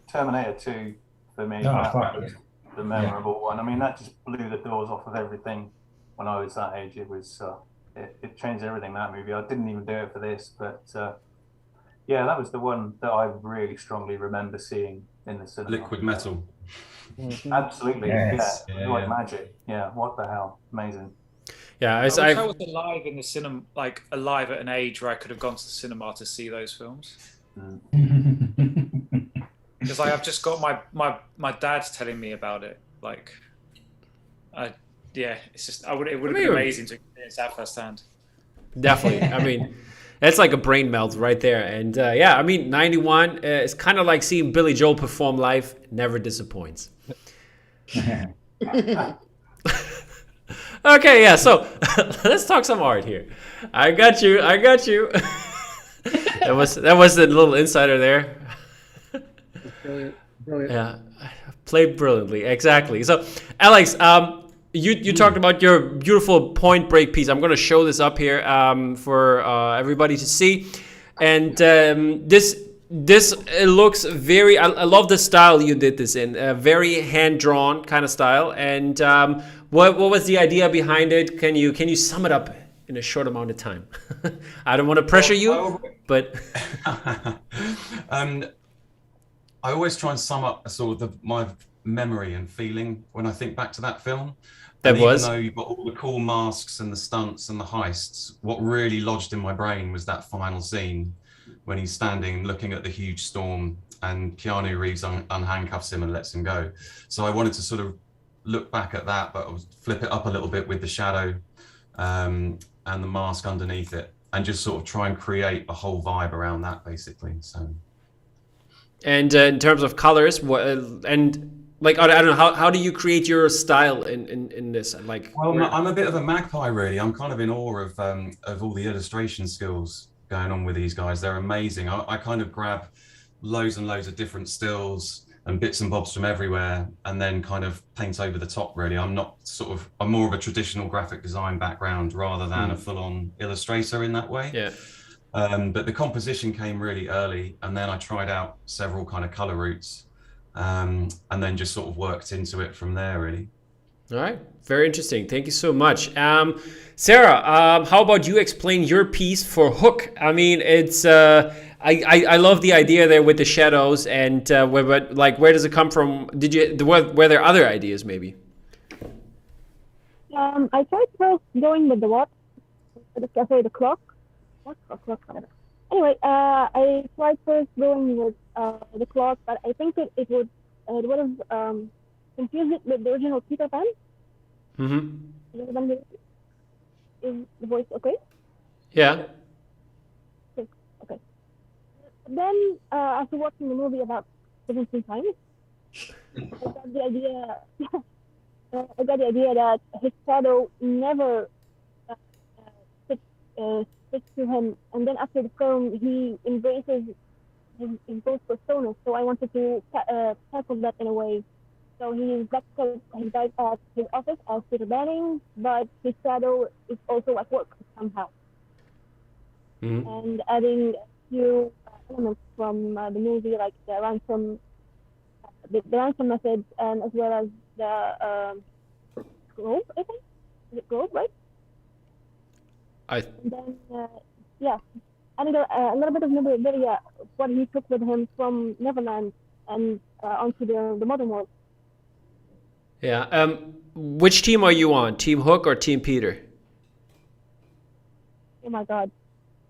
Terminator 2 for me.
Oh,
that
fuck
was
yeah.
the memorable one. I mean, that just blew the doors off of everything when I was that age. It was it changed everything, that movie. I didn't even do it for this, but yeah, that was the one that I really strongly remember seeing in the cinema.
Liquid Metal.
Absolutely,
Yes.
yeah. It was like magic. Yeah, what the hell? Amazing.
Yeah,
I wish I was alive in the cinema, like alive at an age where I could have gone to the cinema to see those films. Because I've just got my dad's telling me about it. Like, yeah, it's just it would have been amazing to experience that firsthand.
Definitely. I mean, that's like a brain melt right there. And yeah, I mean, 91 is kind of like seeing Billy Joel perform live. Never disappoints. Okay, yeah. So let's talk some art here. I got you. that was the little insider there.
Brilliant.
Yeah, played brilliantly. Exactly. So, Alex, you talked about your beautiful Point Break piece. I'm going to show this up here for everybody to see. And this it looks very. I love the style you did this in. Very hand drawn kind of style. And what was the idea behind it? Can you sum it up in a short amount of time? I don't want to pressure you, but
I always try and sum up sort of my memory and feeling when I think back to that film. Even though you've got all the cool masks and the stunts and the heists, what really lodged in my brain was that final scene when he's standing looking at the huge storm and Keanu Reeves unhandcuffs him and lets him go. So I wanted to sort of look back at that, but flip it up a little bit with the shadow and the mask underneath it, and just sort of try and create a whole vibe around that, basically. So.
And in terms of colors, and like I don't know, how do you create your style in this? Like,
well, I'm a bit of a magpie, really. I'm kind of in awe of all the illustration skills going on with these guys. They're amazing. I kind of grab loads and loads of different stills and bits and bobs from everywhere, and then kind of paint over the top. Really, I'm more of a traditional graphic design background rather than a full-on illustrator in that way.
Yeah.
But the composition came really early, and then I tried out several kind of color routes, and then just sort of worked into it from there, really.
All right, very interesting. Thank you so much. Sarah, how about you explain your piece for Hook? I mean, it's I love the idea there with the shadows, and where does it come from? Were there other ideas maybe?
I tried first going with the clock. Anyway, I tried first going with the clock, but I think it would have confused it with the original Peter Pan. Mm-hmm. Is the voice okay?
Yeah.
Okay. Then after watching the movie about 17 times, I got the idea. I got the idea that his shadow never sticks to him, and then after the film, he embraces his both personas. So I wanted to tackle that in a way. So he's back at his office as Peter Banning, but his shadow is also at work somehow. Mm-hmm. And adding a few elements from the movie, like the ransom method, and as well as the globe, I think. Is it globe, right? And then, yeah, adding a little bit of memorabilia, what he took with him from Neverland and onto the modern world.
Yeah. Which team are you on? Team Hook or Team Peter?
Oh my God,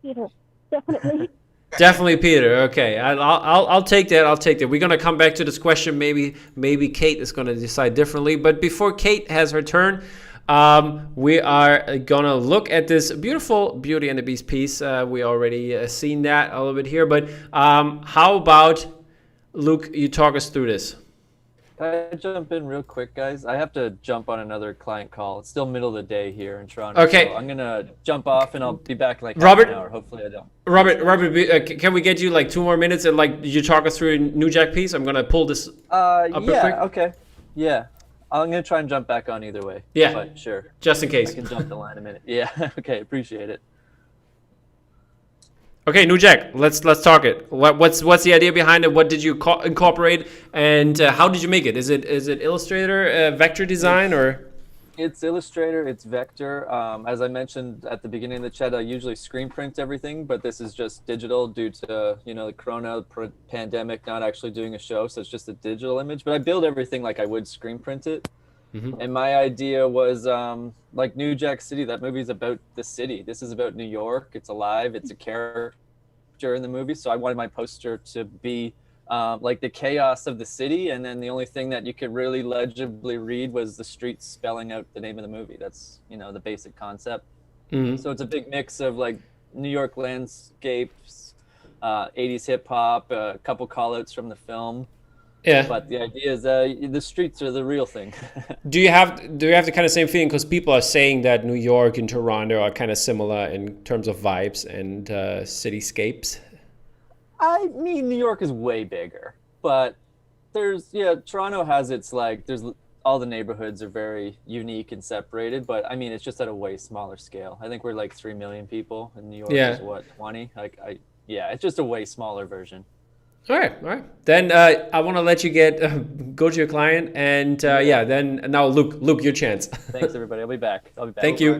Peter, definitely.
Definitely Peter. Okay, I'll take that. I'll take that. We're gonna come back to this question. Maybe Kate is gonna decide differently. But before Kate has her turn, we are gonna look at this beautiful Beauty and the Beast piece. We already seen that a little bit here. But how about Luke? You talk us through this.
Can I jump in real quick, guys? I have to jump on another client call. It's still middle of the day here in Toronto.
Okay.
So I'm gonna jump off and I'll be back in like
Robert,
half an hour. Hopefully I don't.
Robert, can we get you like 2 more minutes and like you talk us through a New Jack piece? I'm gonna pull this up real quick.
Yeah. Okay. Yeah. I'm gonna try and jump back on either way.
Yeah.
But sure.
Just in case.
I can jump the line a minute. Yeah. Okay. Appreciate it.
Okay, New Jack, let's talk it. What's the idea behind it? What did you incorporate, and how did you make it? Is it Illustrator, vector design, or?
It's Illustrator. It's vector. As I mentioned at the beginning of the chat, I usually screen print everything, but this is just digital due to the Corona pandemic, not actually doing a show, so it's just a digital image. But I build everything like I would screen print it. Mm-hmm. And my idea was like New Jack City. That movie's about the city. This is about New York. It's alive. It's a character in the movie. So I wanted my poster to be like the chaos of the city. And then the only thing that you could really legibly read was the streets spelling out the name of the movie. That's, the basic concept. Mm-hmm. So it's a big mix of like New York landscapes, 80s hip hop, a couple call outs from the film.
Yeah,
but the idea is the streets are the real thing.
Do you have the kind of same feeling? Because people are saying that New York and Toronto are kind of similar in terms of vibes and cityscapes.
I mean, New York is way bigger, but Toronto has its there's all the neighborhoods are very unique and separated, but I mean, it's just at a way smaller scale. I think we're like 3 million people, and New York is what, 20? It's just a way smaller version.
All right. Then I want to let you go to your client, and then now Luke, your chance.
Thanks, everybody. I'll be back.
Thank you.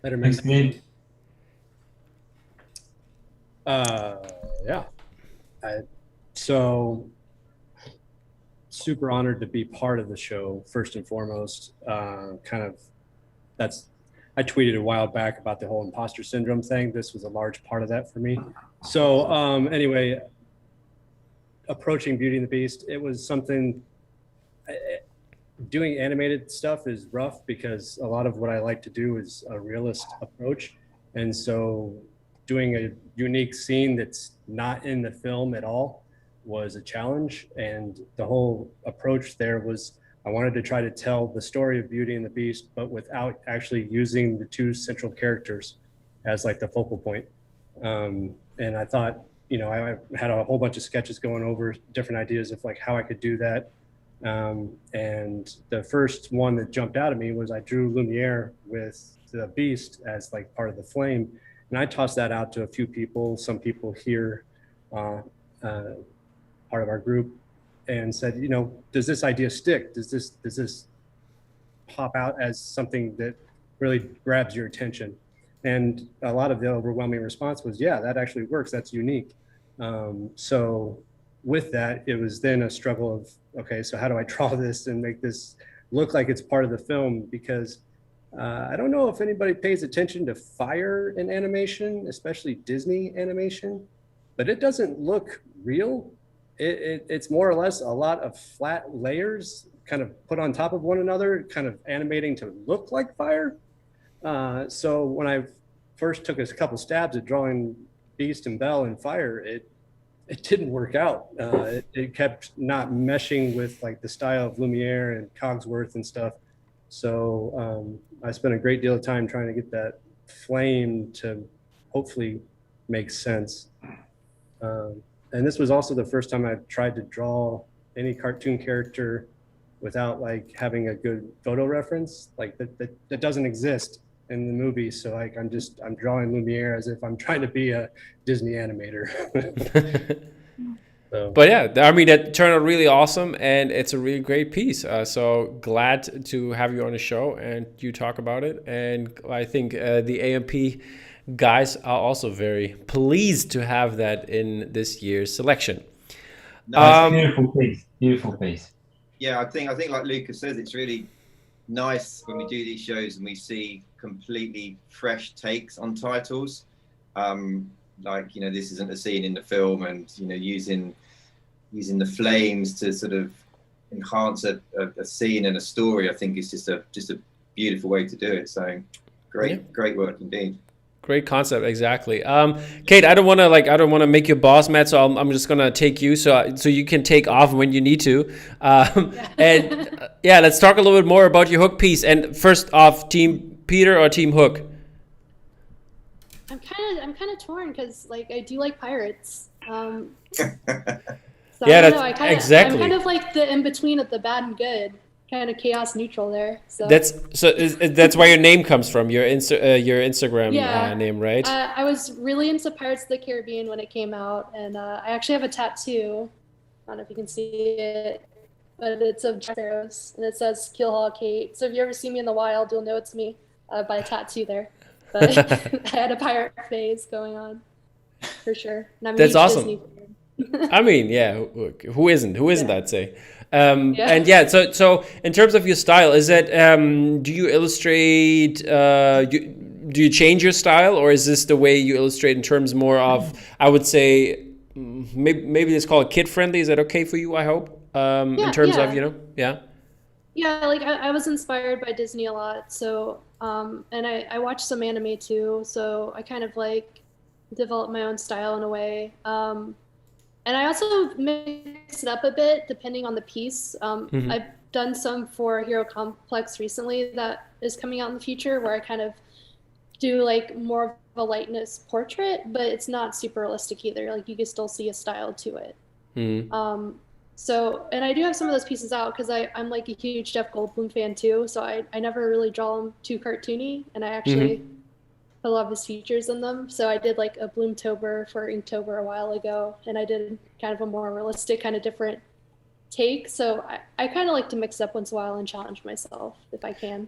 Thanks, man. So super honored to be part of the show. First and foremost, I tweeted a while back about the whole imposter syndrome thing. This was a large part of that for me. So anyway. Approaching Beauty and the Beast, it was something. Doing animated stuff is rough because a lot of what I like to do is a realist approach, and so doing a unique scene that's not in the film at all was a challenge. And the whole approach there was I wanted to try to tell the story of Beauty and the Beast, but without actually using the 2 central characters as like the focal point. And I thought. I had a whole bunch of sketches going over different ideas of like how I could do that. And the first one that jumped out at me was I drew Lumiere with the Beast as like part of the flame. And I tossed that out to a few people, some people here, part of our group, and said, does this idea stick? Does this pop out as something that really grabs your attention? And a lot of the overwhelming response was, yeah, that actually works. That's unique. So with that, it was then a struggle of, okay, so how do I draw this and make this look like it's part of the film? Because I don't know if anybody pays attention to fire in animation, especially Disney animation, but it doesn't look real. It's more or less a lot of flat layers kind of put on top of one another, kind of animating to look like fire. So when I first took a couple stabs at drawing Beast and Belle and fire, it didn't work out. It kept not meshing with like the style of Lumiere and Cogsworth and stuff. So I spent a great deal of time trying to get that flame to hopefully make sense. And this was also the first time I've tried to draw any cartoon character without like having a good photo reference, like that doesn't exist in the movie. So like I'm drawing Lumiere as if I'm trying to be a Disney animator. So.
But yeah, I mean, that turned out really awesome, and it's a really great piece. So glad to have you on the show and you talk about it. And I think the AMP guys are also very pleased to have that in this year's selection.
No, beautiful piece.
Yeah, I think like Lucas says, it's really nice when we do these shows and we see completely fresh takes on titles. like, you know, this isn't a scene in the film, and, you know, using the flames to sort of enhance a scene and a story, I think is just a beautiful way to do it. So great work indeed.
Great concept, exactly. Kate, I don't want to make you boss, Matt. So I'm just gonna take you, so you can take off when you need to. And yeah, let's talk a little bit more about your Hook piece. And first off, Team Peter or Team Hook?
I'm kind of torn because like I do like pirates. So
yeah,
I don't know,
exactly.
I'm kind of like the in between of the bad and good, kind of chaos neutral there. So
that's where your name comes from, your Instagram name, right?
I was really into Pirates of the Caribbean when it came out, and I actually have a tattoo. I don't know if you can see it, but it's of Jack Sparrows, and it says "Keelhaul Kate." So if you ever see me in the wild, you'll know it's me by a tattoo there. But I had a pirate phase going on for sure. And I'm
That's awesome.
Disney
I mean, yeah, who isn't? I'd say. And yeah, so in terms of your style, is it do you illustrate? Do you change your style, or is this the way you illustrate in terms more of? I would say maybe let's call it kid friendly. Is that okay for you? I hope. In terms of
Yeah, like I was inspired by Disney a lot, so and I watched some anime too, so I kind of like developed my own style in a way. And I also mix it up a bit depending on the piece. I've done some for Hero Complex recently that is coming out in the future, where I kind of do like more of a lightness portrait, but it's not super realistic either. Like you can still see a style to it. So, and I do have some of those pieces out because I'm like a huge Jeff Goldblum fan too. So I never really draw them too cartoony, and I actually put a lot of his features in them. So I did like a Bloomtober for Inktober a while ago, and I did kind of a more realistic, kind of different take. So I kind of like to mix up once in a while and challenge myself if I can.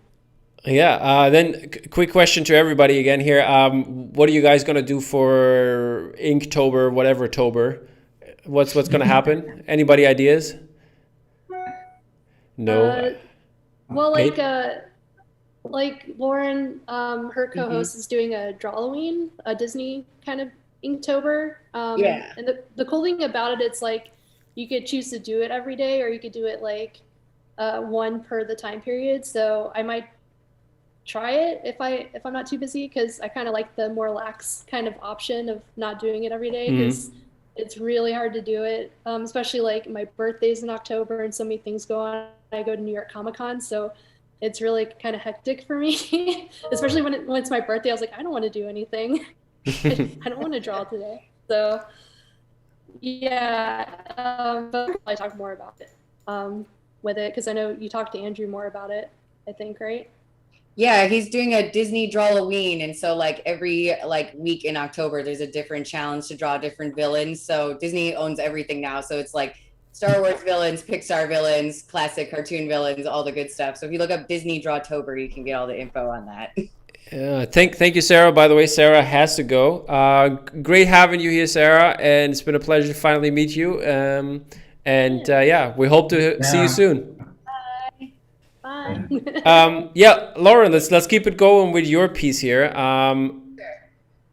Yeah. Then quick question to everybody again here. What are you guys gonna do for Inktober, whatever Tober? What's gonna happen? Anybody ideas? No.
Well, like Lauren, her co-host is doing a Drawloween, a Disney kind of Inktober. And the cool thing about it, it's like you could choose to do it every day, or you could do it like one per the time period. So I might try it if I'm not too busy, because I kind of like the more lax kind of option of not doing it every day, because it's really hard to do it, especially like my birthday's in October and so many things go on. I go to New York Comic Con, so it's really kind of hectic for me, especially when it's my birthday. I was like, I don't want to do anything. I don't want to draw today. So yeah, but I'll talk more about it with it, because I know you talked to Andrew more about it, I think, right?
Yeah, he's doing a Disney Drawloween, and so like every week in October, there's a different challenge to draw different villains. So Disney owns everything now, so it's like Star Wars villains, Pixar villains, classic cartoon villains, all the good stuff. So if you look up Disney Drawtober, you can get all the info on that.
Thank you, Sarah. By the way, Sarah has to go. Great having you here, Sarah, and it's been a pleasure to finally meet you. Yeah, we hope to see you soon. Yeah, Lauren, let's keep it going with your piece here.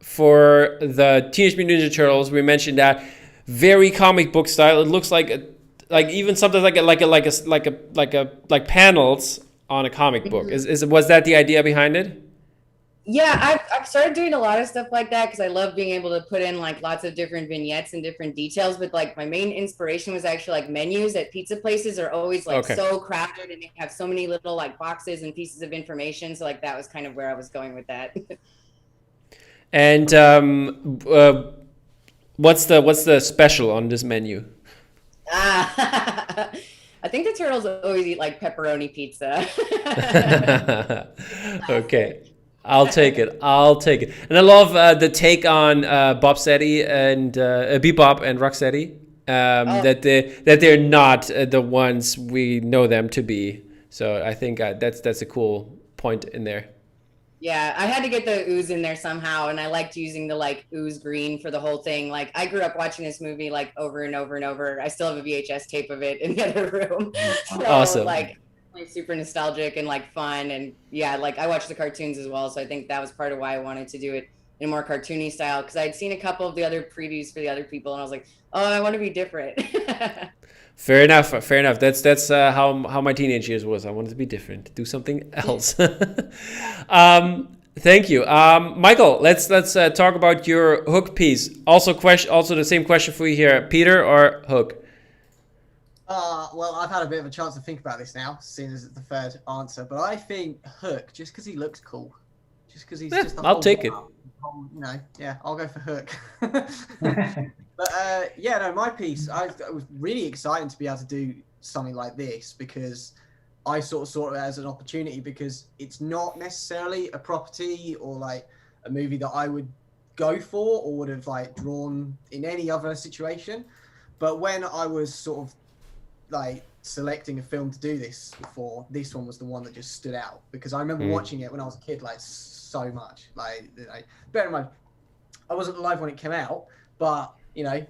For the Teenage Mutant Ninja Turtles, we mentioned that very comic book style. It looks like even something like panels on a comic book. Was that the idea behind it?
Yeah, I've started doing a lot of stuff like that because I love being able to put in like lots of different vignettes and different details. But like my main inspiration was actually like menus at pizza places are always like so crowded, and they have so many little like boxes and pieces of information. So like that was kind of where I was going with that.
And what's the special on this menu?
I think the turtles always eat like pepperoni pizza.
Okay. I'll take it. And I love the take on Bebop and Rocksteady. That they're not the ones we know them to be. So I think that's a cool point in there.
Yeah, I had to get the ooze in there somehow, and I liked using the like ooze green for the whole thing. Like I grew up watching this movie like over and over and over. I still have a VHS tape of it in the other room. So,
awesome.
Like super nostalgic and like fun, and yeah, like I watched the cartoons as well, so I think that was part of why I wanted to do it in a more cartoony style, because I'd seen a couple of the other previews for the other people, and I was like, oh, I want to be different.
Fair enough. Fair enough. That's how my teenage years was. I wanted to be different, do something else. Thank you, Michael. Let's talk about your Hook piece. Also the same question for you here, Peter or Hook?
Well, I've had a bit of a chance to think about this now, seeing as it's the third answer. But I think Hook, just because he looks cool, just because he's just.
I'll take it.
I'll go for Hook. But no, my piece, I was really excited to be able to do something like this, because I sort of saw it as an opportunity, because it's not necessarily a property or like a movie that I would go for or would have like drawn in any other situation. But when I was sort of like selecting a film to do this for, this one was the one that just stood out, because I remember watching it when I was a kid, like so much. Like, bear in mind, I wasn't alive when it came out, but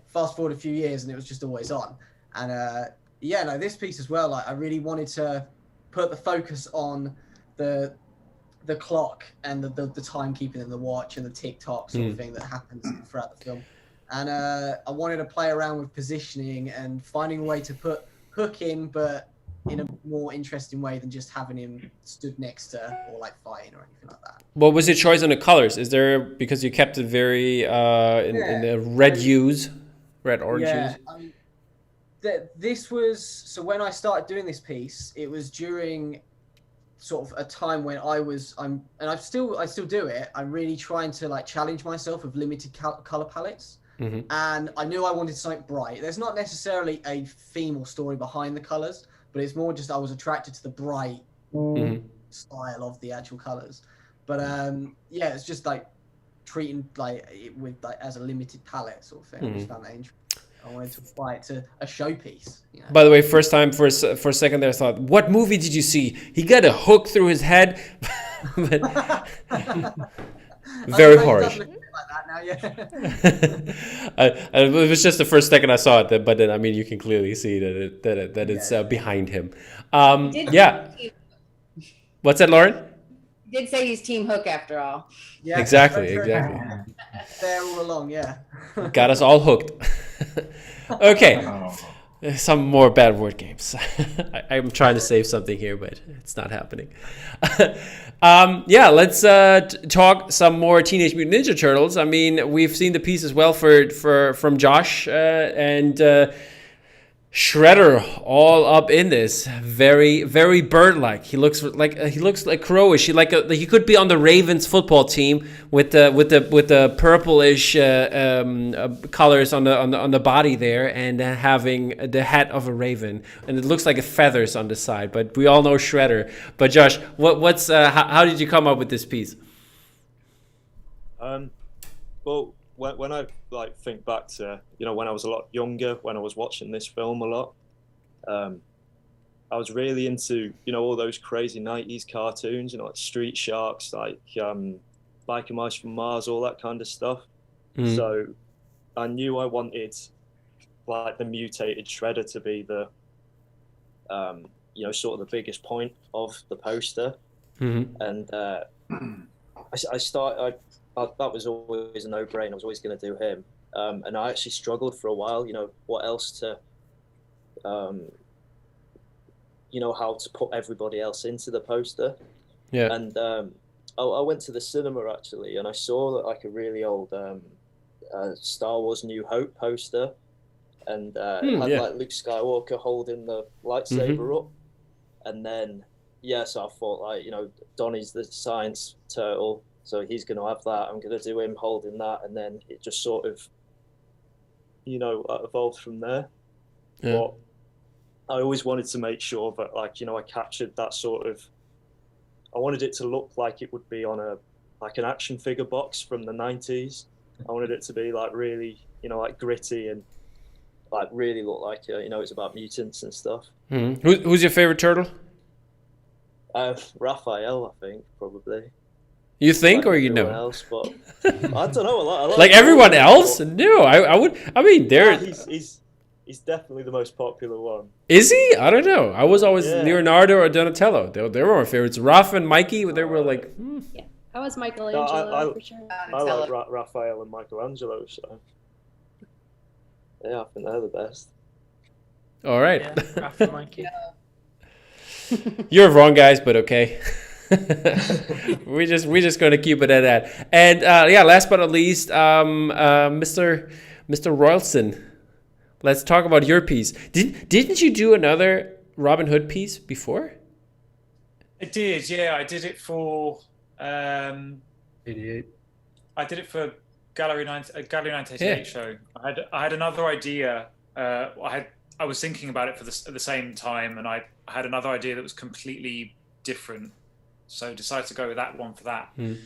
fast forward a few years and it was just always on. And this piece as well, like I really wanted to put the focus on the clock and the timekeeping and the watch and the tick-tock sort of thing that happens throughout the film. And I wanted to play around with positioning and finding a way to put Hook in, but in a more interesting way than just having him stood next to or like fighting or anything like that.
What was your choice on the colors? Is there, because you kept it very in the red hues, red orange hues?
This was, so when I started doing this piece, it was during sort of a time when I still do it. I'm really trying to like challenge myself with limited color palettes. And I knew I wanted something bright. There's not necessarily a theme or story behind the colors, but it's more just I was attracted to the bright style of the actual colors. But it's just like treating like it with like as a limited palette sort of thing. I just found that interesting. I wanted to apply it to a showpiece.
By the way, first time for a second there, I thought, what movie did you see? He got a hook through his head. Very harsh. It was just the first second I saw it, but then you can clearly see that it's behind him. What's that, Lauren?
You did say he's Team Hook after all.
Yeah,
exactly.
There all along,
Got us all hooked. Okay. Some more bad word games. I'm trying to save something here, but it's not happening. Let's talk some more Teenage Mutant Ninja Turtles. We've seen the piece as well from Josh and Shredder all up in this. Very, very bird-like. He looks like crowish. He could be on the Ravens football team with the purplish colors on the body there, and having the hat of a raven, and it looks like feathers on the side. But we all know Shredder. But Josh, how did you come up with this piece?
Well, when I think back to when I was a lot younger, when I was watching this film a lot, I was really into all those crazy 90s cartoons, like Street Sharks, like Biker Mice from Mars, all that kind of stuff. So I knew I wanted like the mutated Shredder to be the sort of the biggest point of the poster. And that was always a no-brainer. I was always going to do him. And I actually struggled for a while, what else to, how to put everybody else into the poster. Yeah. And I went to the cinema, actually, and I saw like a really old Star Wars New Hope poster. And it had like Luke Skywalker holding the lightsaber up. And then, so I thought, Donnie's the science turtle, so he's going to have that. I'm going to do him holding that, and then it just sort of, evolved from there. Yeah. But I always wanted to make sure that, I captured that sort of. I wanted it to look like it would be on an action figure box from the 90s. I wanted it to be really, gritty and really look like it's about mutants and stuff.
Who's your favorite turtle?
Raphael, I think, probably.
You think, or
else, but I don't know. I
like everyone else? No, I would.
He's definitely the most popular one.
Is he? I don't know. I was always Leonardo or Donatello. They were my favorites. Raph and Mikey, they were like.
I was Michelangelo for sure.
I like Raphael and Michelangelo, so yeah, I think they're the best.
All right.
Yeah, Raph and Mikey.
You're wrong, guys, but okay. we're just gonna keep it at that. And yeah, last but not least, Mr. Royalston, let's talk about your piece. Didn't you do another Robin Hood piece before?
I did, yeah. I did it for
88.
I did it for Gallery 988 show. I had another idea. I was thinking about it at the same time, and I had another idea that was completely different. So decided to go with that one for that, and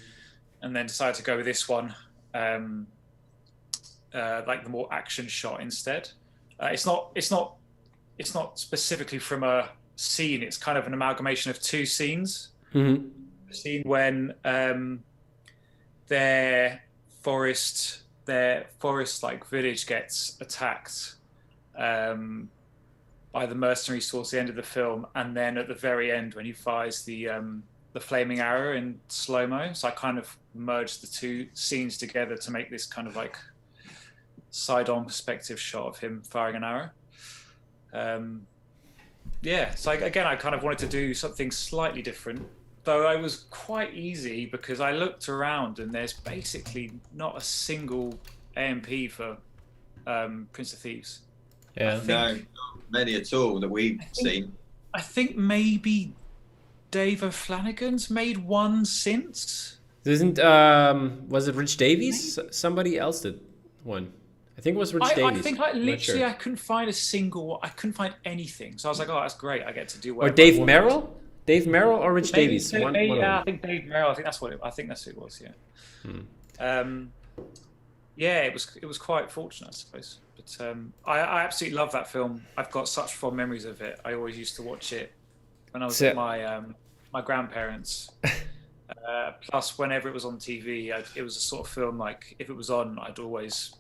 then decided to go with this one, like the more action shot instead. It's not specifically from a scene. It's kind of an amalgamation of two scenes.
Mm-hmm.
The scene when their forest like village gets attacked by the mercenaries towards the end of the film, and then at the very end when he fires the flaming arrow in slow-mo. So I kind of merged the two scenes together to make this kind of like side-on perspective shot of him firing an arrow. Yeah, so again, I kind of wanted to do something slightly different, though it was quite easy because I looked around and there's basically not a single AMP for Prince of Thieves.
Yeah,
no, not many at all that we've seen.
I think maybe Dave O'Flanagan's made one since.
Isn't was it Rich Davies? Somebody else did one. I think it was Rich Davies.
I think literally I couldn't find a single. I couldn't find anything. So I was like, oh, that's great. I get to do
Or
whatever.
Dave Merrill? Dave Merrill or Rich
Maybe,
Davies? One of
yeah, I
them.
think Dave Merrill. I think that's who it was. Yeah. Yeah, it was quite fortunate, I suppose. But I absolutely love that film. I've got such fond memories of it. I always used to watch it when I was at my grandparents. Plus, whenever it was on TV, it was a sort of film like if it was on, I'd always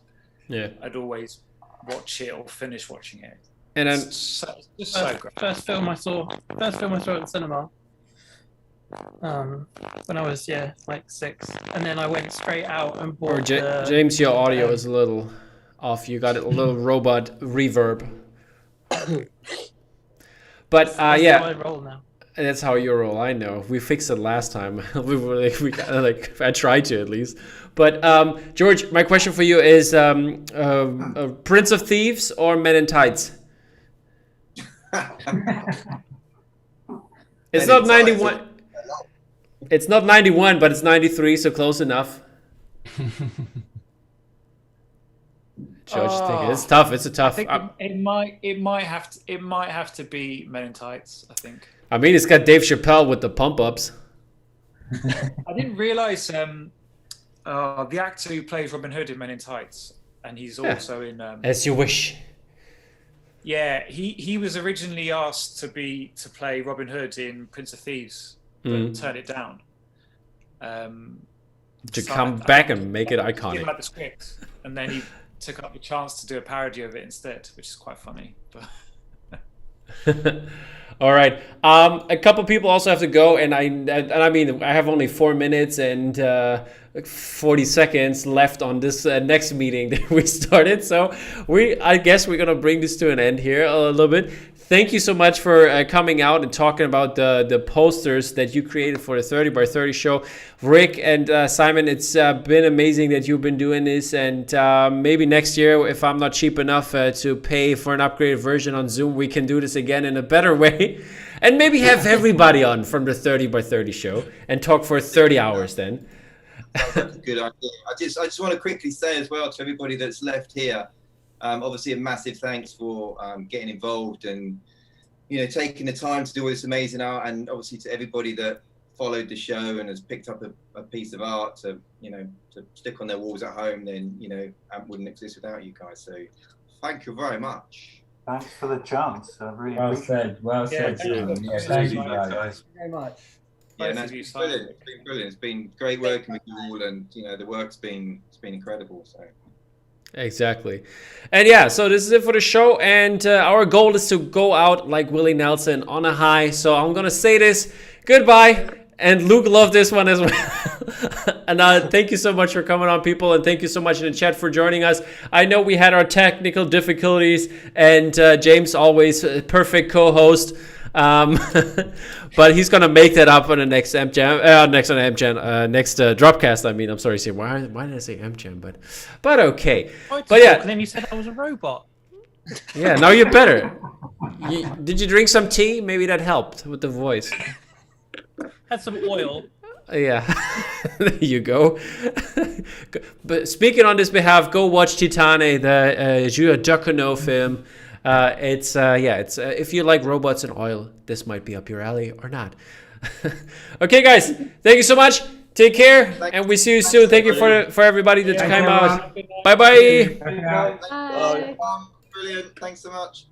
watch it or finish watching it.
And then
It's so great.
First film I saw at the cinema. When I was like 6, and then I went straight out and bought.
Or James, your audio is a little off. You got a little robot reverb. But
That's
yeah,
how I roll now.
that's how you roll. I know. We fixed it last time. we kind of like I tried to at least. But George, my question for you is: Prince of Thieves or Men in Tights? It's not 91. It's not 91, but it's 93, so close enough. Judge, take it. It's tough. It's a tough.
I think it might have to be Men in Tights. I think.
I mean, it's got Dave Chappelle with the pump ups.
I didn't realize the actor who plays Robin Hood in Men in Tights, and he's also in.
As you wish.
Yeah, he was originally asked to play Robin Hood in Prince of Thieves, but turned it down.
To come back and make it iconic.
He didn't like the script, and then he took up the chance to do a parody of it instead, which is quite funny. But
all right, a couple people also have to go, and I mean I have only 4 minutes and 40 seconds left on this next meeting that we started. So I guess we're gonna bring this to an end here a little bit. Thank you so much for coming out and talking about the posters that you created for the 30 by 30 show. Rick and Simon, it's been amazing that you've been doing this, and maybe next year, if I'm not cheap enough to pay for an upgraded version on Zoom, we can do this again in a better way, and maybe have everybody on from the 30 by 30 show and talk for 30 hours then.
That's a good idea. I just want to quickly say as well to everybody that's left here, obviously a massive thanks for getting involved and taking the time to do all this amazing art, and obviously to everybody that followed the show and has picked up a piece of art to stick on their walls at home. Then AMP wouldn't exist without you guys. So thank you very much.
Thanks for the chance. I really
Well
appreciate
said. Well said.
Yeah,
Simon. Yeah, thank you, guys.
Thank
very much.
Yeah, no, it's been brilliant. It's been brilliant. It's been great working with you all, and the work's been incredible. So.
Exactly. And yeah, so this is it for the show, and our goal is to go out like Willie Nelson on a high. So I'm gonna say this: goodbye And Luke loved this one as well. And thank you so much for coming on, people. And thank you so much in the chat for joining us. I know we had our technical difficulties, and James, always a perfect co-host. But he's gonna make that up on the next MJam, next Dropcast. I mean, I'm sorry, Sam. Why did I say MJam? But okay. But yeah.
And then you said I was a robot.
Yeah. Now you're better. Did you drink some tea? Maybe that helped with the voice.
Had some oil.
Yeah. There you go. But speaking on this behalf, go watch Titane, the Julia Ducournau film. It's if you like robots and oil, this might be up your alley or not. Okay, guys, thank you so much. Take care, and we see you soon. Thank you for everybody that came out. Bye bye.
Bye. Brilliant. Thanks so much.